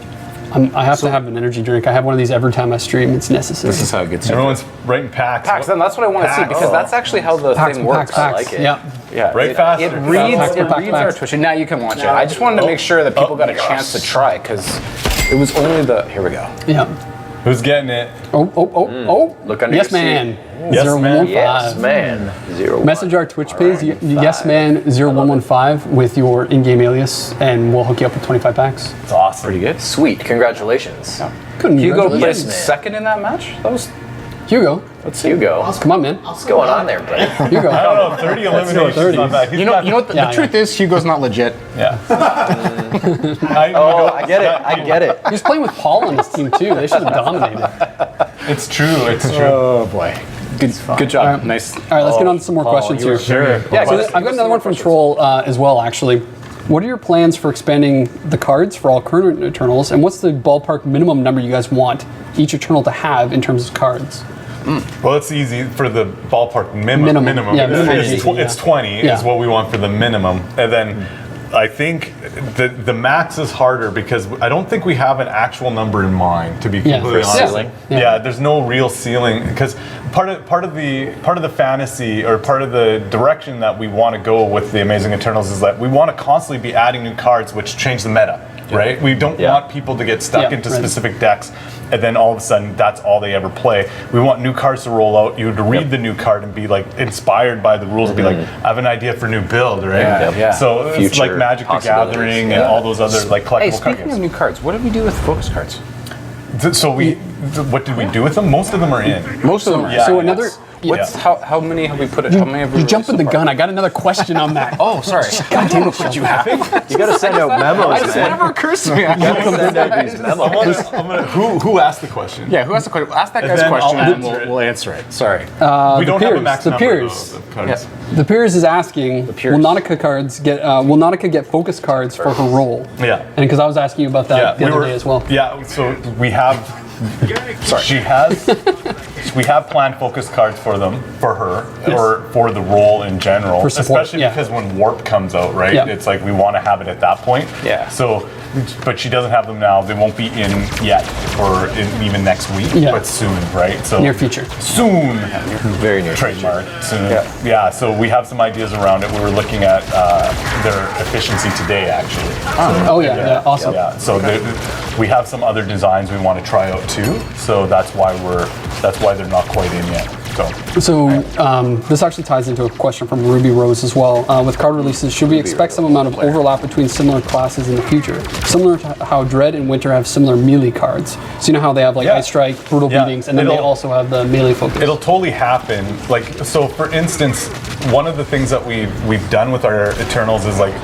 I have to have an energy drink. I have one of these every time I stream. It's necessary. This is how it gets started. Everyone's writing packs. Packs, then that's what I want to see, because that's actually how the Packs, thing packs, works. packs. like it. Yeah. Yeah, Right it, faster. It reads, Packs, it packs, reads our packs. Twitch. And now you can watch it. I just wanted to make sure that people got a chance to try, because it was only the. Here we go. Yeah. Who's getting it? Oh. Look under Yes, your man. Yes, 0115. man. Yes, man. 0 Message our Twitch page, yes man 0115 with your in-game alias, and we'll hook you up with 25 packs. It's awesome. Pretty good. Sweet. Congratulations. Couldn't Hugo congratulations. placed second in that match? That was. Hugo, Let's Hugo. come on, man. What's going on there, buddy? Hugo. I don't know, 30 eliminations 30. on that. You know what? Yeah, The truth is, Hugo's not legit. Yeah. Oh, I get it. I get it. He's playing with Paul on his team too. They should have dominated. It's true. It's true. Oh boy. Good job. Nice. All right, let's get on to some more questions here. Sure. Yeah, so I've got another one from Troll as well, actually. What are your plans for expanding the cards for all current Eternals, and what's the ballpark minimum number you guys want each Eternal to have in terms of cards? Well, it's easy for the ballpark minimum. Yeah, minimum is easy, It's 20 Yeah. is what we want for the minimum. And then I think the max is harder because I don't think we have an actual number in mind, to be completely honest. ceiling? Yeah, there's no real ceiling because part of the fantasy or part of the direction that we want to go with the Amazing Eternals is that we want to constantly be adding new cards which change the meta. Right? We don't want people to get stuck into specific decks and then all of a sudden that's all they ever play. We want new cards to roll out, you to read the new card and be like inspired by the rules and be like, I have an idea for a new build, right? Yeah. So it's Future like Magic the possibilities. Gathering and all those other like collectible Hey, card speaking of games. new cards, what did we do with focus cards? So what did we do with them? Most of them are in. Most of them are. Yeah, So it's- another. What's how many have we put? How many have we You jumping the released so far? gun. I got another question on that. Oh, sorry. God damn it, you have. You got to send out memos, man. Whatever occurs to me. You got to send out these memos. Who asked the question? Yeah, who asked the question? Ask that And guy's then question I'll and answer it. we'll answer it. Sorry. We don't have a Piers, max the number Piers. of cards. The Piers is asking, Piers. will Nautica get focus cards for her role? Yeah. And because I was asking you about that the other day as well. Yeah, so we have. She has. We have planned focus cards for them, for her, or for the role in general. For support, especially yeah. because when Warp comes out, right? Yeah. It's like we want to have it at that point. Yeah. So, but she doesn't have them now. They won't be in yet, or even next week, Yeah. but soon, right? So Near future. Soon. Very near. Trademark soon. Yeah. So we have some ideas around it. We were looking at their efficiency today, actually. Oh yeah, awesome. Yeah, so we have some other designs we want to try out too. So that's why they're not quite in yet. So this actually ties into a question from Ruby Rose as well. With card releases, should we expect some amount of overlap between similar classes in the future? Similar to how Dread and Winter have similar melee cards. So you know how they have like Ice Strike, Brutal Beatings, and then they also have the melee focus. It'll totally happen. Like, so for instance, one of the things that we've done with our Eternals is like,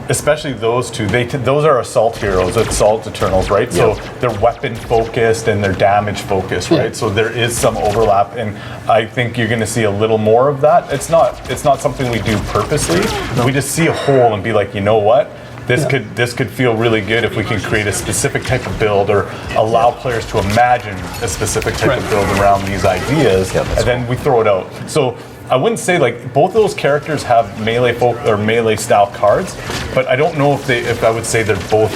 especially those two, those are assault heroes, assault Eternals, right? So they're weapon focused and they're damage focused, right? So there is some overlap, and I think you're going to see a little more of that. It's not something we do purposely. We just see a hole and be like, you know what? This could feel really good if we can create a specific type of build or allow players to imagine a specific type of build around these ideas, and then we throw it out. So I wouldn't say like both of those characters have melee style cards, but I don't know if I would say they're both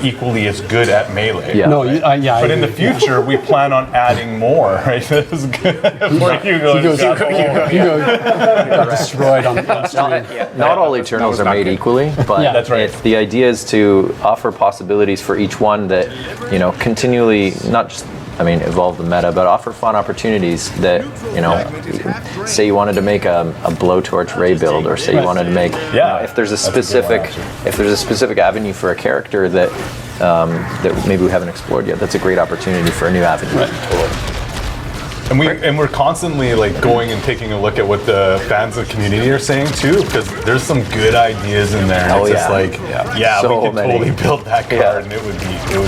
equally as good at melee. Yeah. No, right? But in the future, we plan on adding more. Right? This is good. Hugo got destroyed on stream. Not all Eternals are made equally, but that's right. The idea is to offer possibilities for each one that continually not just evolve the meta, but offer fun opportunities that, say you wanted to make a blowtorch ray build, or say you wanted to make, if there's a specific avenue for a character that maybe we haven't explored yet, that's a great opportunity for a new avenue. Right. And we're constantly like going and taking a look at what the fans of the community are saying too, because there's some good ideas in there. Oh, it's just like, so we could totally build that card, and it would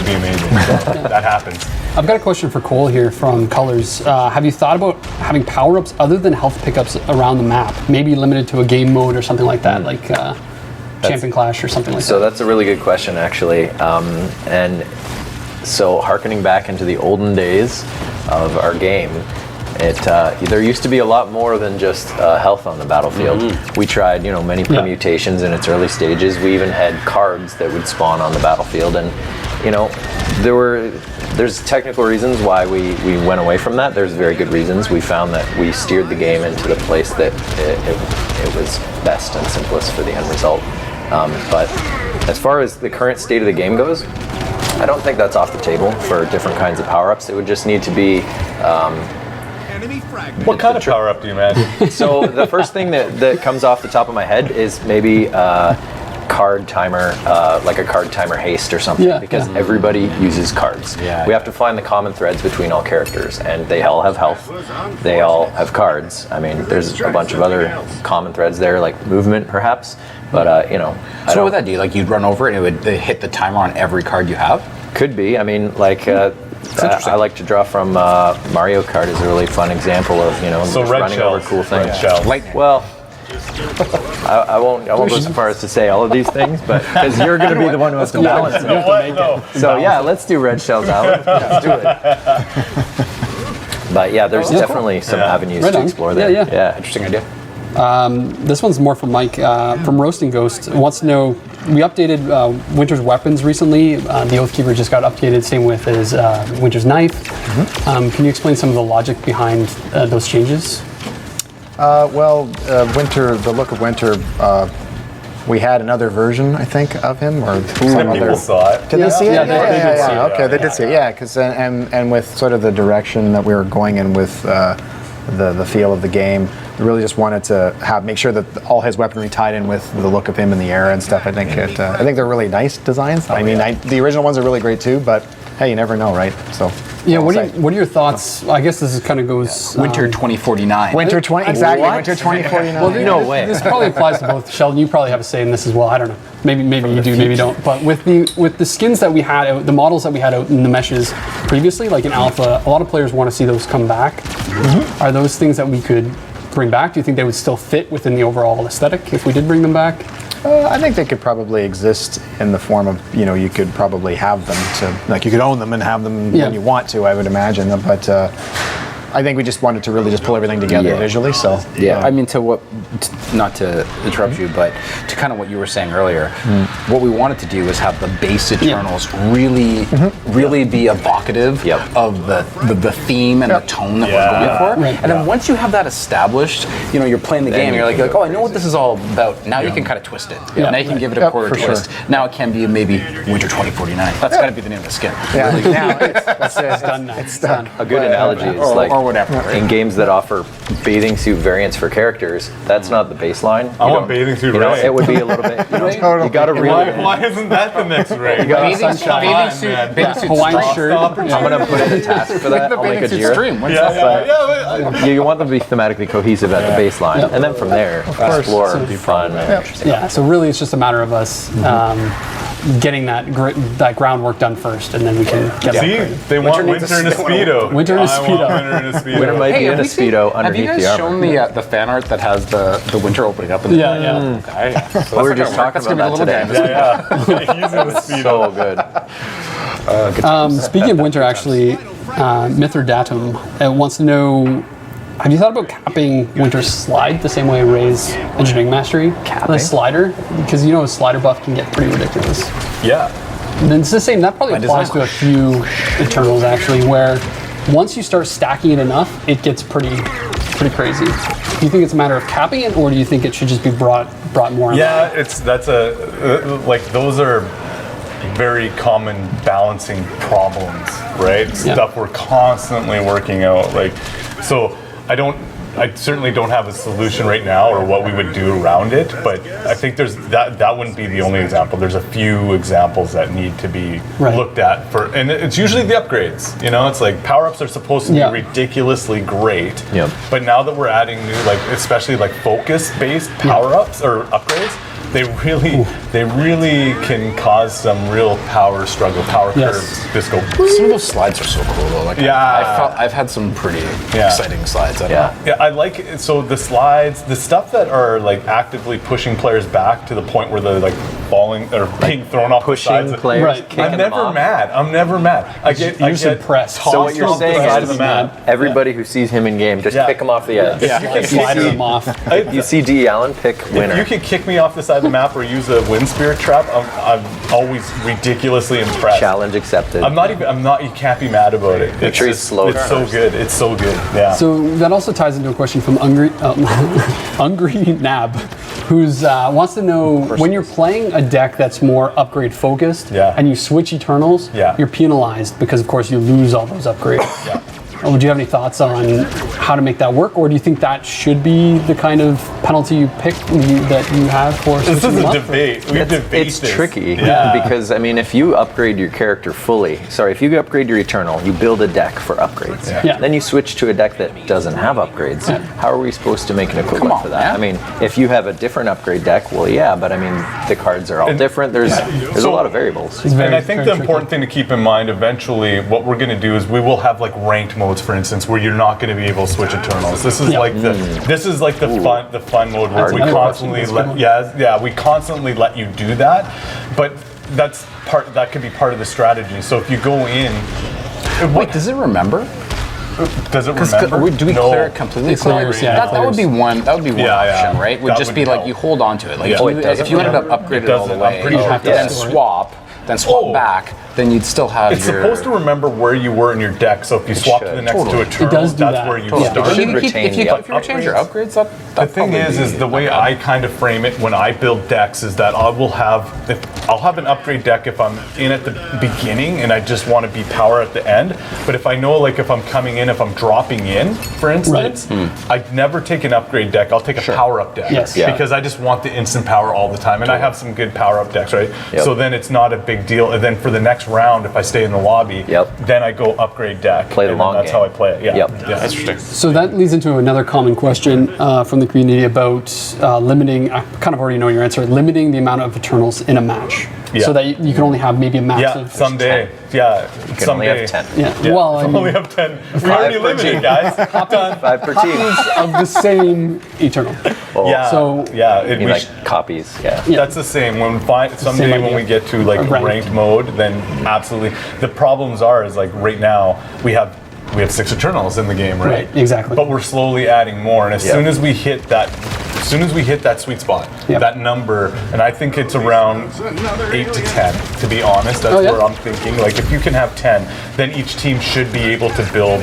be amazing. So that happens. I've got a question for Cole here from Colors. Have you thought about having power-ups other than health pickups around the map? Maybe limited to a game mode or something like that, like Champion Clash or something like that? So that's a really good question, actually. And so harkening back into the olden days of our game, there used to be a lot more than just health on the battlefield. We tried, many permutations in its early stages. We even had cards that would spawn on the battlefield, and there's technical reasons why we went away from that. There's very good reasons. We found that we steered the game into the place that it was best and simplest for the end result. But as far as the current state of the game goes, I don't think that's off the table for different kinds of power-ups. It would just need to be... what kind of power-up do you imagine? So the first thing that comes off the top of my head is maybe card timer, like a card timer haste or something, because everybody uses cards. We have to find the common threads between all characters, and they all have health, they all have cards. There's a bunch of other common threads there, like movement perhaps, but So what would that do? Like you'd run over it and it would hit the timer on every card you have? Could be. I like to draw from Mario Kart is a really fun example of just running over cool things. Well, I won't go so far as to say all of these things, but because you're going to be the one who has to balance it. So let's do red shells, Alan. Let's do it. But there's definitely some avenues to explore there. Yeah. Interesting idea. This one's more from Mike from Roasting Ghost. Wants to know, we updated Winter's weapons recently. The Oathkeeper just got updated, same with his Winter's knife. Can you explain some of the logic behind those changes? Winter, the look of Winter, we had another version, I think, of him, or some other. People saw it. Did they see it? Yeah, they did see it. Okay, they did see it. Yeah, because and with sort of the direction that we were going in with the feel of the game, we really just wanted to make sure that all his weaponry tied in with the look of him in the era and stuff. I think they're really nice designs. The original ones are really great too, but hey, you never know, right? So. Yeah, what are your thoughts? I guess this kind of goes... Winter 2049. Winter 20, exactly, What? Winter 2049. Well, No way. This probably applies to both. Sheldon, you probably have a say in this as well. I don't know. Maybe you do, maybe you don't. But with the skins that we had out, the models that we had out in the meshes previously, like in Alpha, a lot of players want to see those come back. Are those things that we could bring back? Do you think they would still fit within the overall aesthetic if we did bring them back? I think they could probably exist in the form of, you could probably have them you could own them and have them when you want to, I would imagine. But I think we just wanted to really just pull everything together visually. So not to interrupt you, but to kind of what you were saying earlier, what we wanted to do was have the base Eternals really be evocative of the theme and the tone that we're going for. Right. And then once you have that established, you're playing the game, you're like, oh, I know what this is all about. Now you can kind of twist it. Now you can give it a quarter twist. Sure. Now it can be maybe Winter 2049. That's got to be the name of the skin. now it's It's done now. It's done. A good analogy is or whatever. Right? in games that offer bathing suit variants for characters, that's not the baseline. I want bathing suit rain. It would be a little bit. You got to really. Why isn't that the next raid? Bathing suit. Hawaiian shirt. I'm gonna put in a task for that. I'll make a suit Jira. stream. When's Yeah, that? You want them to be thematically cohesive at the baseline, and then from there, explore, be fun. Yeah, so really it's just a matter of us getting that groundwork done first, and then we can get See, upgraded. they want winter in a Speedo. Winter in a I want Speedo. winter in a Speedo. Winter might be in a have you seen- Speedo Have you underneath guys the armor. shown the fan art that has the winter opening up? In the Yeah. Okay, yeah. So We were that's just not talking gonna work. about That's that gonna be a little today. game. He's in the Speedo. So good. Speaking of winter, actually, Mithridatum wants to know, have you thought about capping Winter's slide the same way Ray's Engineering Mastery? The slider? Because a slider buff can get pretty ridiculous. Yeah. And then it's the same, that probably applies to a few Eternals, actually, where once you start stacking it enough, it gets pretty crazy. Do you think it's a matter of capping it, or do you think it should just be brought more in Yeah, line? those are very common balancing problems, right? Stuff we're constantly working out. So I certainly don't have a solution right now or what we would do around it, but I think that wouldn't be the only example. There's a few examples that need to be looked at and it's usually the upgrades. It's like power-ups are supposed to be ridiculously great, but now that we're adding new, especially focus-based power-ups or upgrades, they really can cause some real power struggle, power curves. Just go. Some of those slides are so cool though. I've had some pretty exciting slides. I don't know. Yeah, I like it. So the slides, the stuff that are actively pushing players back to the point where they're falling or being thrown off the sides. Pushing players, Right. kicking I'm them never off. mad. I'm never mad. I get press. tossed So what you're off the saying side of is the map. everybody who sees him in game, just Yeah. pick him off the edge. Slide them off. If you see D. Allen, pick winner. If you could kick me off the side of the map or use a wind spirit trap, I'm always ridiculously impressed. Challenge accepted. I'm not. You can't be mad about it. It's tree's slow It's so turners. good. It's so good. Yeah. So that also ties into a question from Ungry Nab, who's wants to know when you're playing a deck that's more upgrade focused, and you switch Eternals, you're penalized because of course you lose all those upgrades. Would you have any thoughts on how to make that work, or do you think that should be the kind of penalty you pick that you have for This switching is them a up? debate. We debate It's this. tricky Yeah. because if you upgrade your character fully, if you upgrade your Eternal, you build a deck for upgrades. Yeah. Then you switch to a deck that doesn't have upgrades. How are we supposed to make an equivalent on, for that? man. If you have a different upgrade deck, well, yeah, but the cards are all different. There's a So- lot of variables. It's very- And I think very the tricky. important thing to keep in mind eventually, what we're going to do is we will have ranked modes, for instance, where you're not going to be able to switch Eternals. This is the fun mode where we another constantly question. we constantly let you do that, but that could be part of the strategy. So if you go in, Wait, does it remember? does it remember? Do we No. clear it completely? It clears, So yeah, that would be one. That would be one option, right? Would That just would be help. you hold on to it. Yeah. Oh, it If you ended up upgraded all the doesn't. way, I'm pretty sure it then doesn't. swap back, then you'd still have It's your. supposed to remember where you were in your deck, so if you swap to should. the next Totally. to Eternal, It does do that's that. where you Totally. start. It should If retain you the change your upgrades, The that thing is the way I kind of frame it when I build decks is that I'll have an upgrade deck if I'm in at the beginning and I just want to be power at the end. But if I know if I'm coming in, if I'm dropping in, for instance, I'd never take an upgrade deck. I'll take a power up deck. Yes. Yeah. Because I just want the instant power all the time, and I have some good power up decks, right? Yep. So then it's not a big deal. And then for the next round, if I stay in the lobby, then I go upgrade deck. Play the and then long that's game. how I play it. Yeah. Yep. Yeah. That's interesting. So that leads into another common question from the community about limiting. I kind of already know your answer. Limiting the amount of Eternals in a match, so that you can only have maybe a max Yeah, of someday. Yeah, You can only have 10. Yeah. Yeah. Well, I only mean, have 10. We already per limited, team. guys. 5 per team. of the same Eternal. Yeah. So- yeah, I mean, we copies. Yeah. that's the same. Someday when idea. we get to Ranked. ranked mode, then absolutely. The problems is right now we have 6 Eternals in the game, right? Right, exactly. But we're slowly adding more, and as soon as we hit that sweet spot, that number, and I think it's around 8 to 10. To be honest, that's where I'm thinking. If you can have 10, then each team should be able to build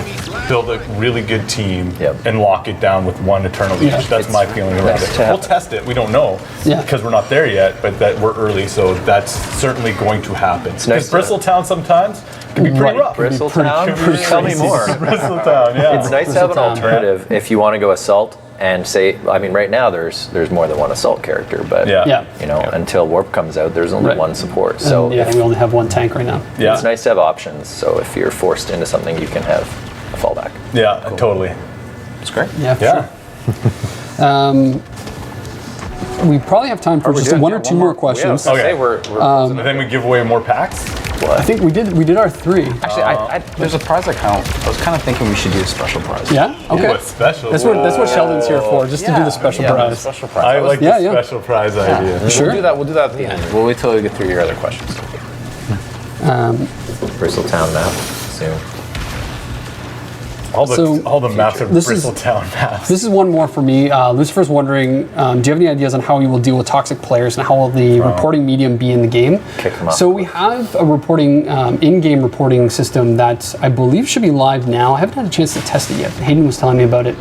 a really good team and lock it down with 1 Eternal each. Yeah. That's my feeling around it. We'll test it. We don't know because we're not there yet, but that we're early, so that's certainly going to happen. Because nice to- Bristletown sometimes Could be pretty rough. Bristletown? Tell me more. Bristletown, yeah. It's nice to have an Bristletown, alternative if you want to go assault and say, I mean, right now there's more than one assault character, but Yeah. you know, until Warp comes out, there's only Right. one support. So And, yeah, we only have one tank right now. Yeah. it's nice to have options. So if you're forced into something, you can have a fallback. Yeah, totally. It's great. Yeah, for Yeah. sure. We probably have time for just doing- one or yeah, two one more more. questions. Yeah, I was Okay. gonna say we're And then we give away more packs. I think we did our 3. actually, there's a prize I was kind of thinking we should do a special prize. Yeah? Okay. What special? That's what Sheldon's here for, just to do the special prize. Special prize. I like Yeah, the yeah. special prize idea. Sure. We'll do that. We'll do that at the end. We'll wait till we get through your other questions. Bristletown map soon. All the So, maps of this is- Bristletown maps. This is one more for me. Lucifer's wondering, do you have any ideas on how you will deal with toxic players and how will the reporting medium be in the game? Kick 'em up. So we have a reporting, in-game reporting system that I believe should be live now. I haven't had a chance to test it yet. Hayden was telling me about it,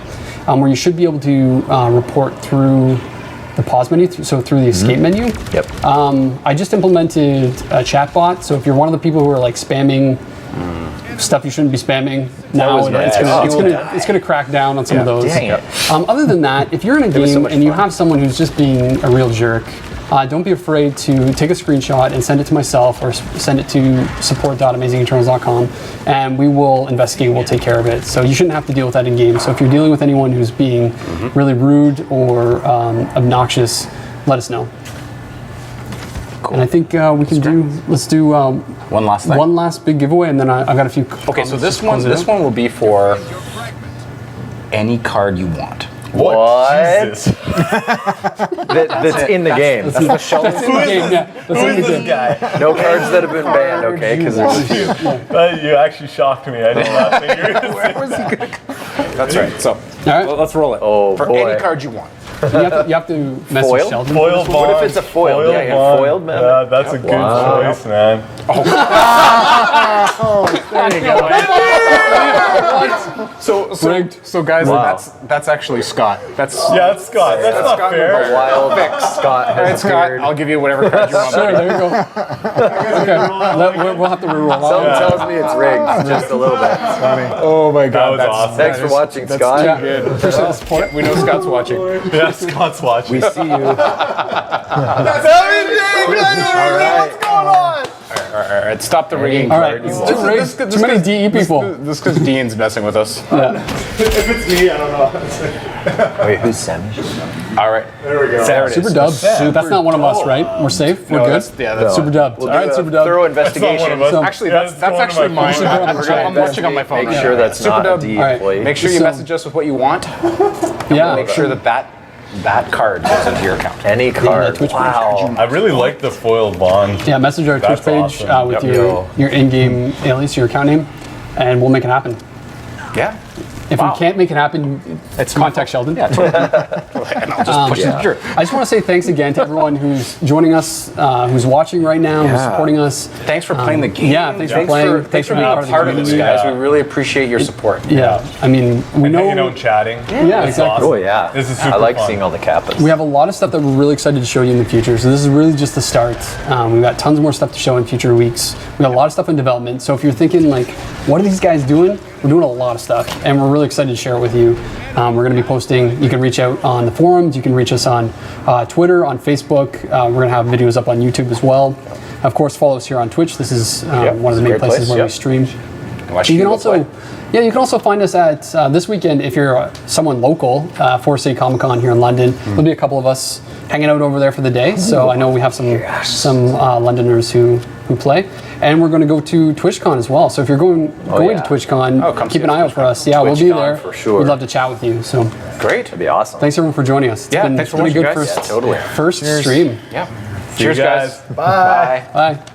where you should be able to report through the pause menu, so through the escape menu. Yep. I just implemented a chatbot, so if you're one of the people who are like spamming stuff you shouldn't be spamming, now was nice. it's gonna crack down on some of those. Dang it. Other than that, if you're in a was so game much and you fun. have someone who's just being a real jerk, don't be afraid to take a screenshot and send it to myself or send it to support.amazingeternals.com, and we will investigate. We'll take care of it. So you shouldn't have to deal with that in game. So if you're dealing with anyone who's being really rude or obnoxious, let us know. Cool. And I think we can let's do One last thing. one last big giveaway, and then I've got a few. Okay, so comments this to close one it this out. one will be for any card you want. What? Jesus. That's in the game. That's in the game, yeah. That's Who in the is game. this guy? No cards that have been banned, okay? Because there's You actually shocked me. I did not think you were going to say. That's right. So right. let's roll it. Oh, for boy. any card you want. You have to message Foil? Sheldon. Foil bond. What if it's a foiled? Yeah, yeah, bond. foiled map. Yeah, that's a good Wow. choice, man. So guys, Wow. that's actually Scott. That's Yeah, that's Scott. That's not Scott fair. Wild Scott All right, has Scott. appeared. I'll give you whatever card you want. Sure, there you go. Okay, we'll have to reroll. Something tells me it's rigged just a little bit. Oh my That God, was that's awesome. Thanks for watching, Scott. Yeah. good. Appreciate the support. We know Scott's watching. Yeah, Scott's watching. We see you. All right, stop the rigging All right, card. it's too many DE people. This because Dean's messing with us. If it's me, I don't know. Wait, who's Sammy? All right. There we go. There it is. Super dub. That's not one of us, right? We're safe. We're No, good. that's Super dub. All right, super dub. Thorough That's not one investigation. of us. Actually, Yeah, that's it's one of actually my mine. phones. I'm watching on my phone. Make sure that's not a Superdub. D All right. employee. Make sure you So- message us with what you want. Yeah. Make sure that card goes into your account. Any card. Twitch page. Wow. I really like the foiled bond. Yeah, message our That's Twitch page awesome. with Yep. your in-game alias, your account name, and we'll make it happen. Yeah. If we can't make it happen, it's contact Sheldon. Yeah, totally. And I'll just push it through. I just want to say thanks again to everyone who's joining us, who's watching right now, who's supporting us. Thanks for playing the game. Yeah, thanks for playing. Thanks for being being a part of this, community. guys. Yeah. We really appreciate your support. Yeah, I mean, we And know hanging out and chatting. Yeah, exactly. Oh, yeah. This is I super like fun. seeing all the kappas. we have a lot of stuff that we're really excited to show you in the future. So this is really just the start. We've got tons more stuff to show in future weeks. We got a lot of stuff in development. So if you're thinking like, what are these guys doing? We're doing a lot of stuff, and we're really excited to share it with you. We're going to be posting. You can reach out on the forums. You can reach us on Twitter, on Facebook. We're going to have videos up on YouTube as well. Of course, follow us here on Twitch. This is one of the main great places place, where yep. we stream. Watch You can Hugo also, play. you can also find us at this weekend if you're someone local, Forest City Comic Con here in London. There'll be a couple of us hanging out over there for the day. So I know we have some Londoners who play, and we're going to go to TwitchCon as well. So if you're going yeah. to TwitchCon, come keep see an us eye out for us. Yeah, we'll be TwitchCon there for sure. We'd love to chat with you. So Great. That'd be awesome. thanks everyone for joining us. It's Yeah, been, thanks for it's been a watching, good guys. first Yeah, totally. first stream. Yeah. See you Cheers, guys. Bye. Bye.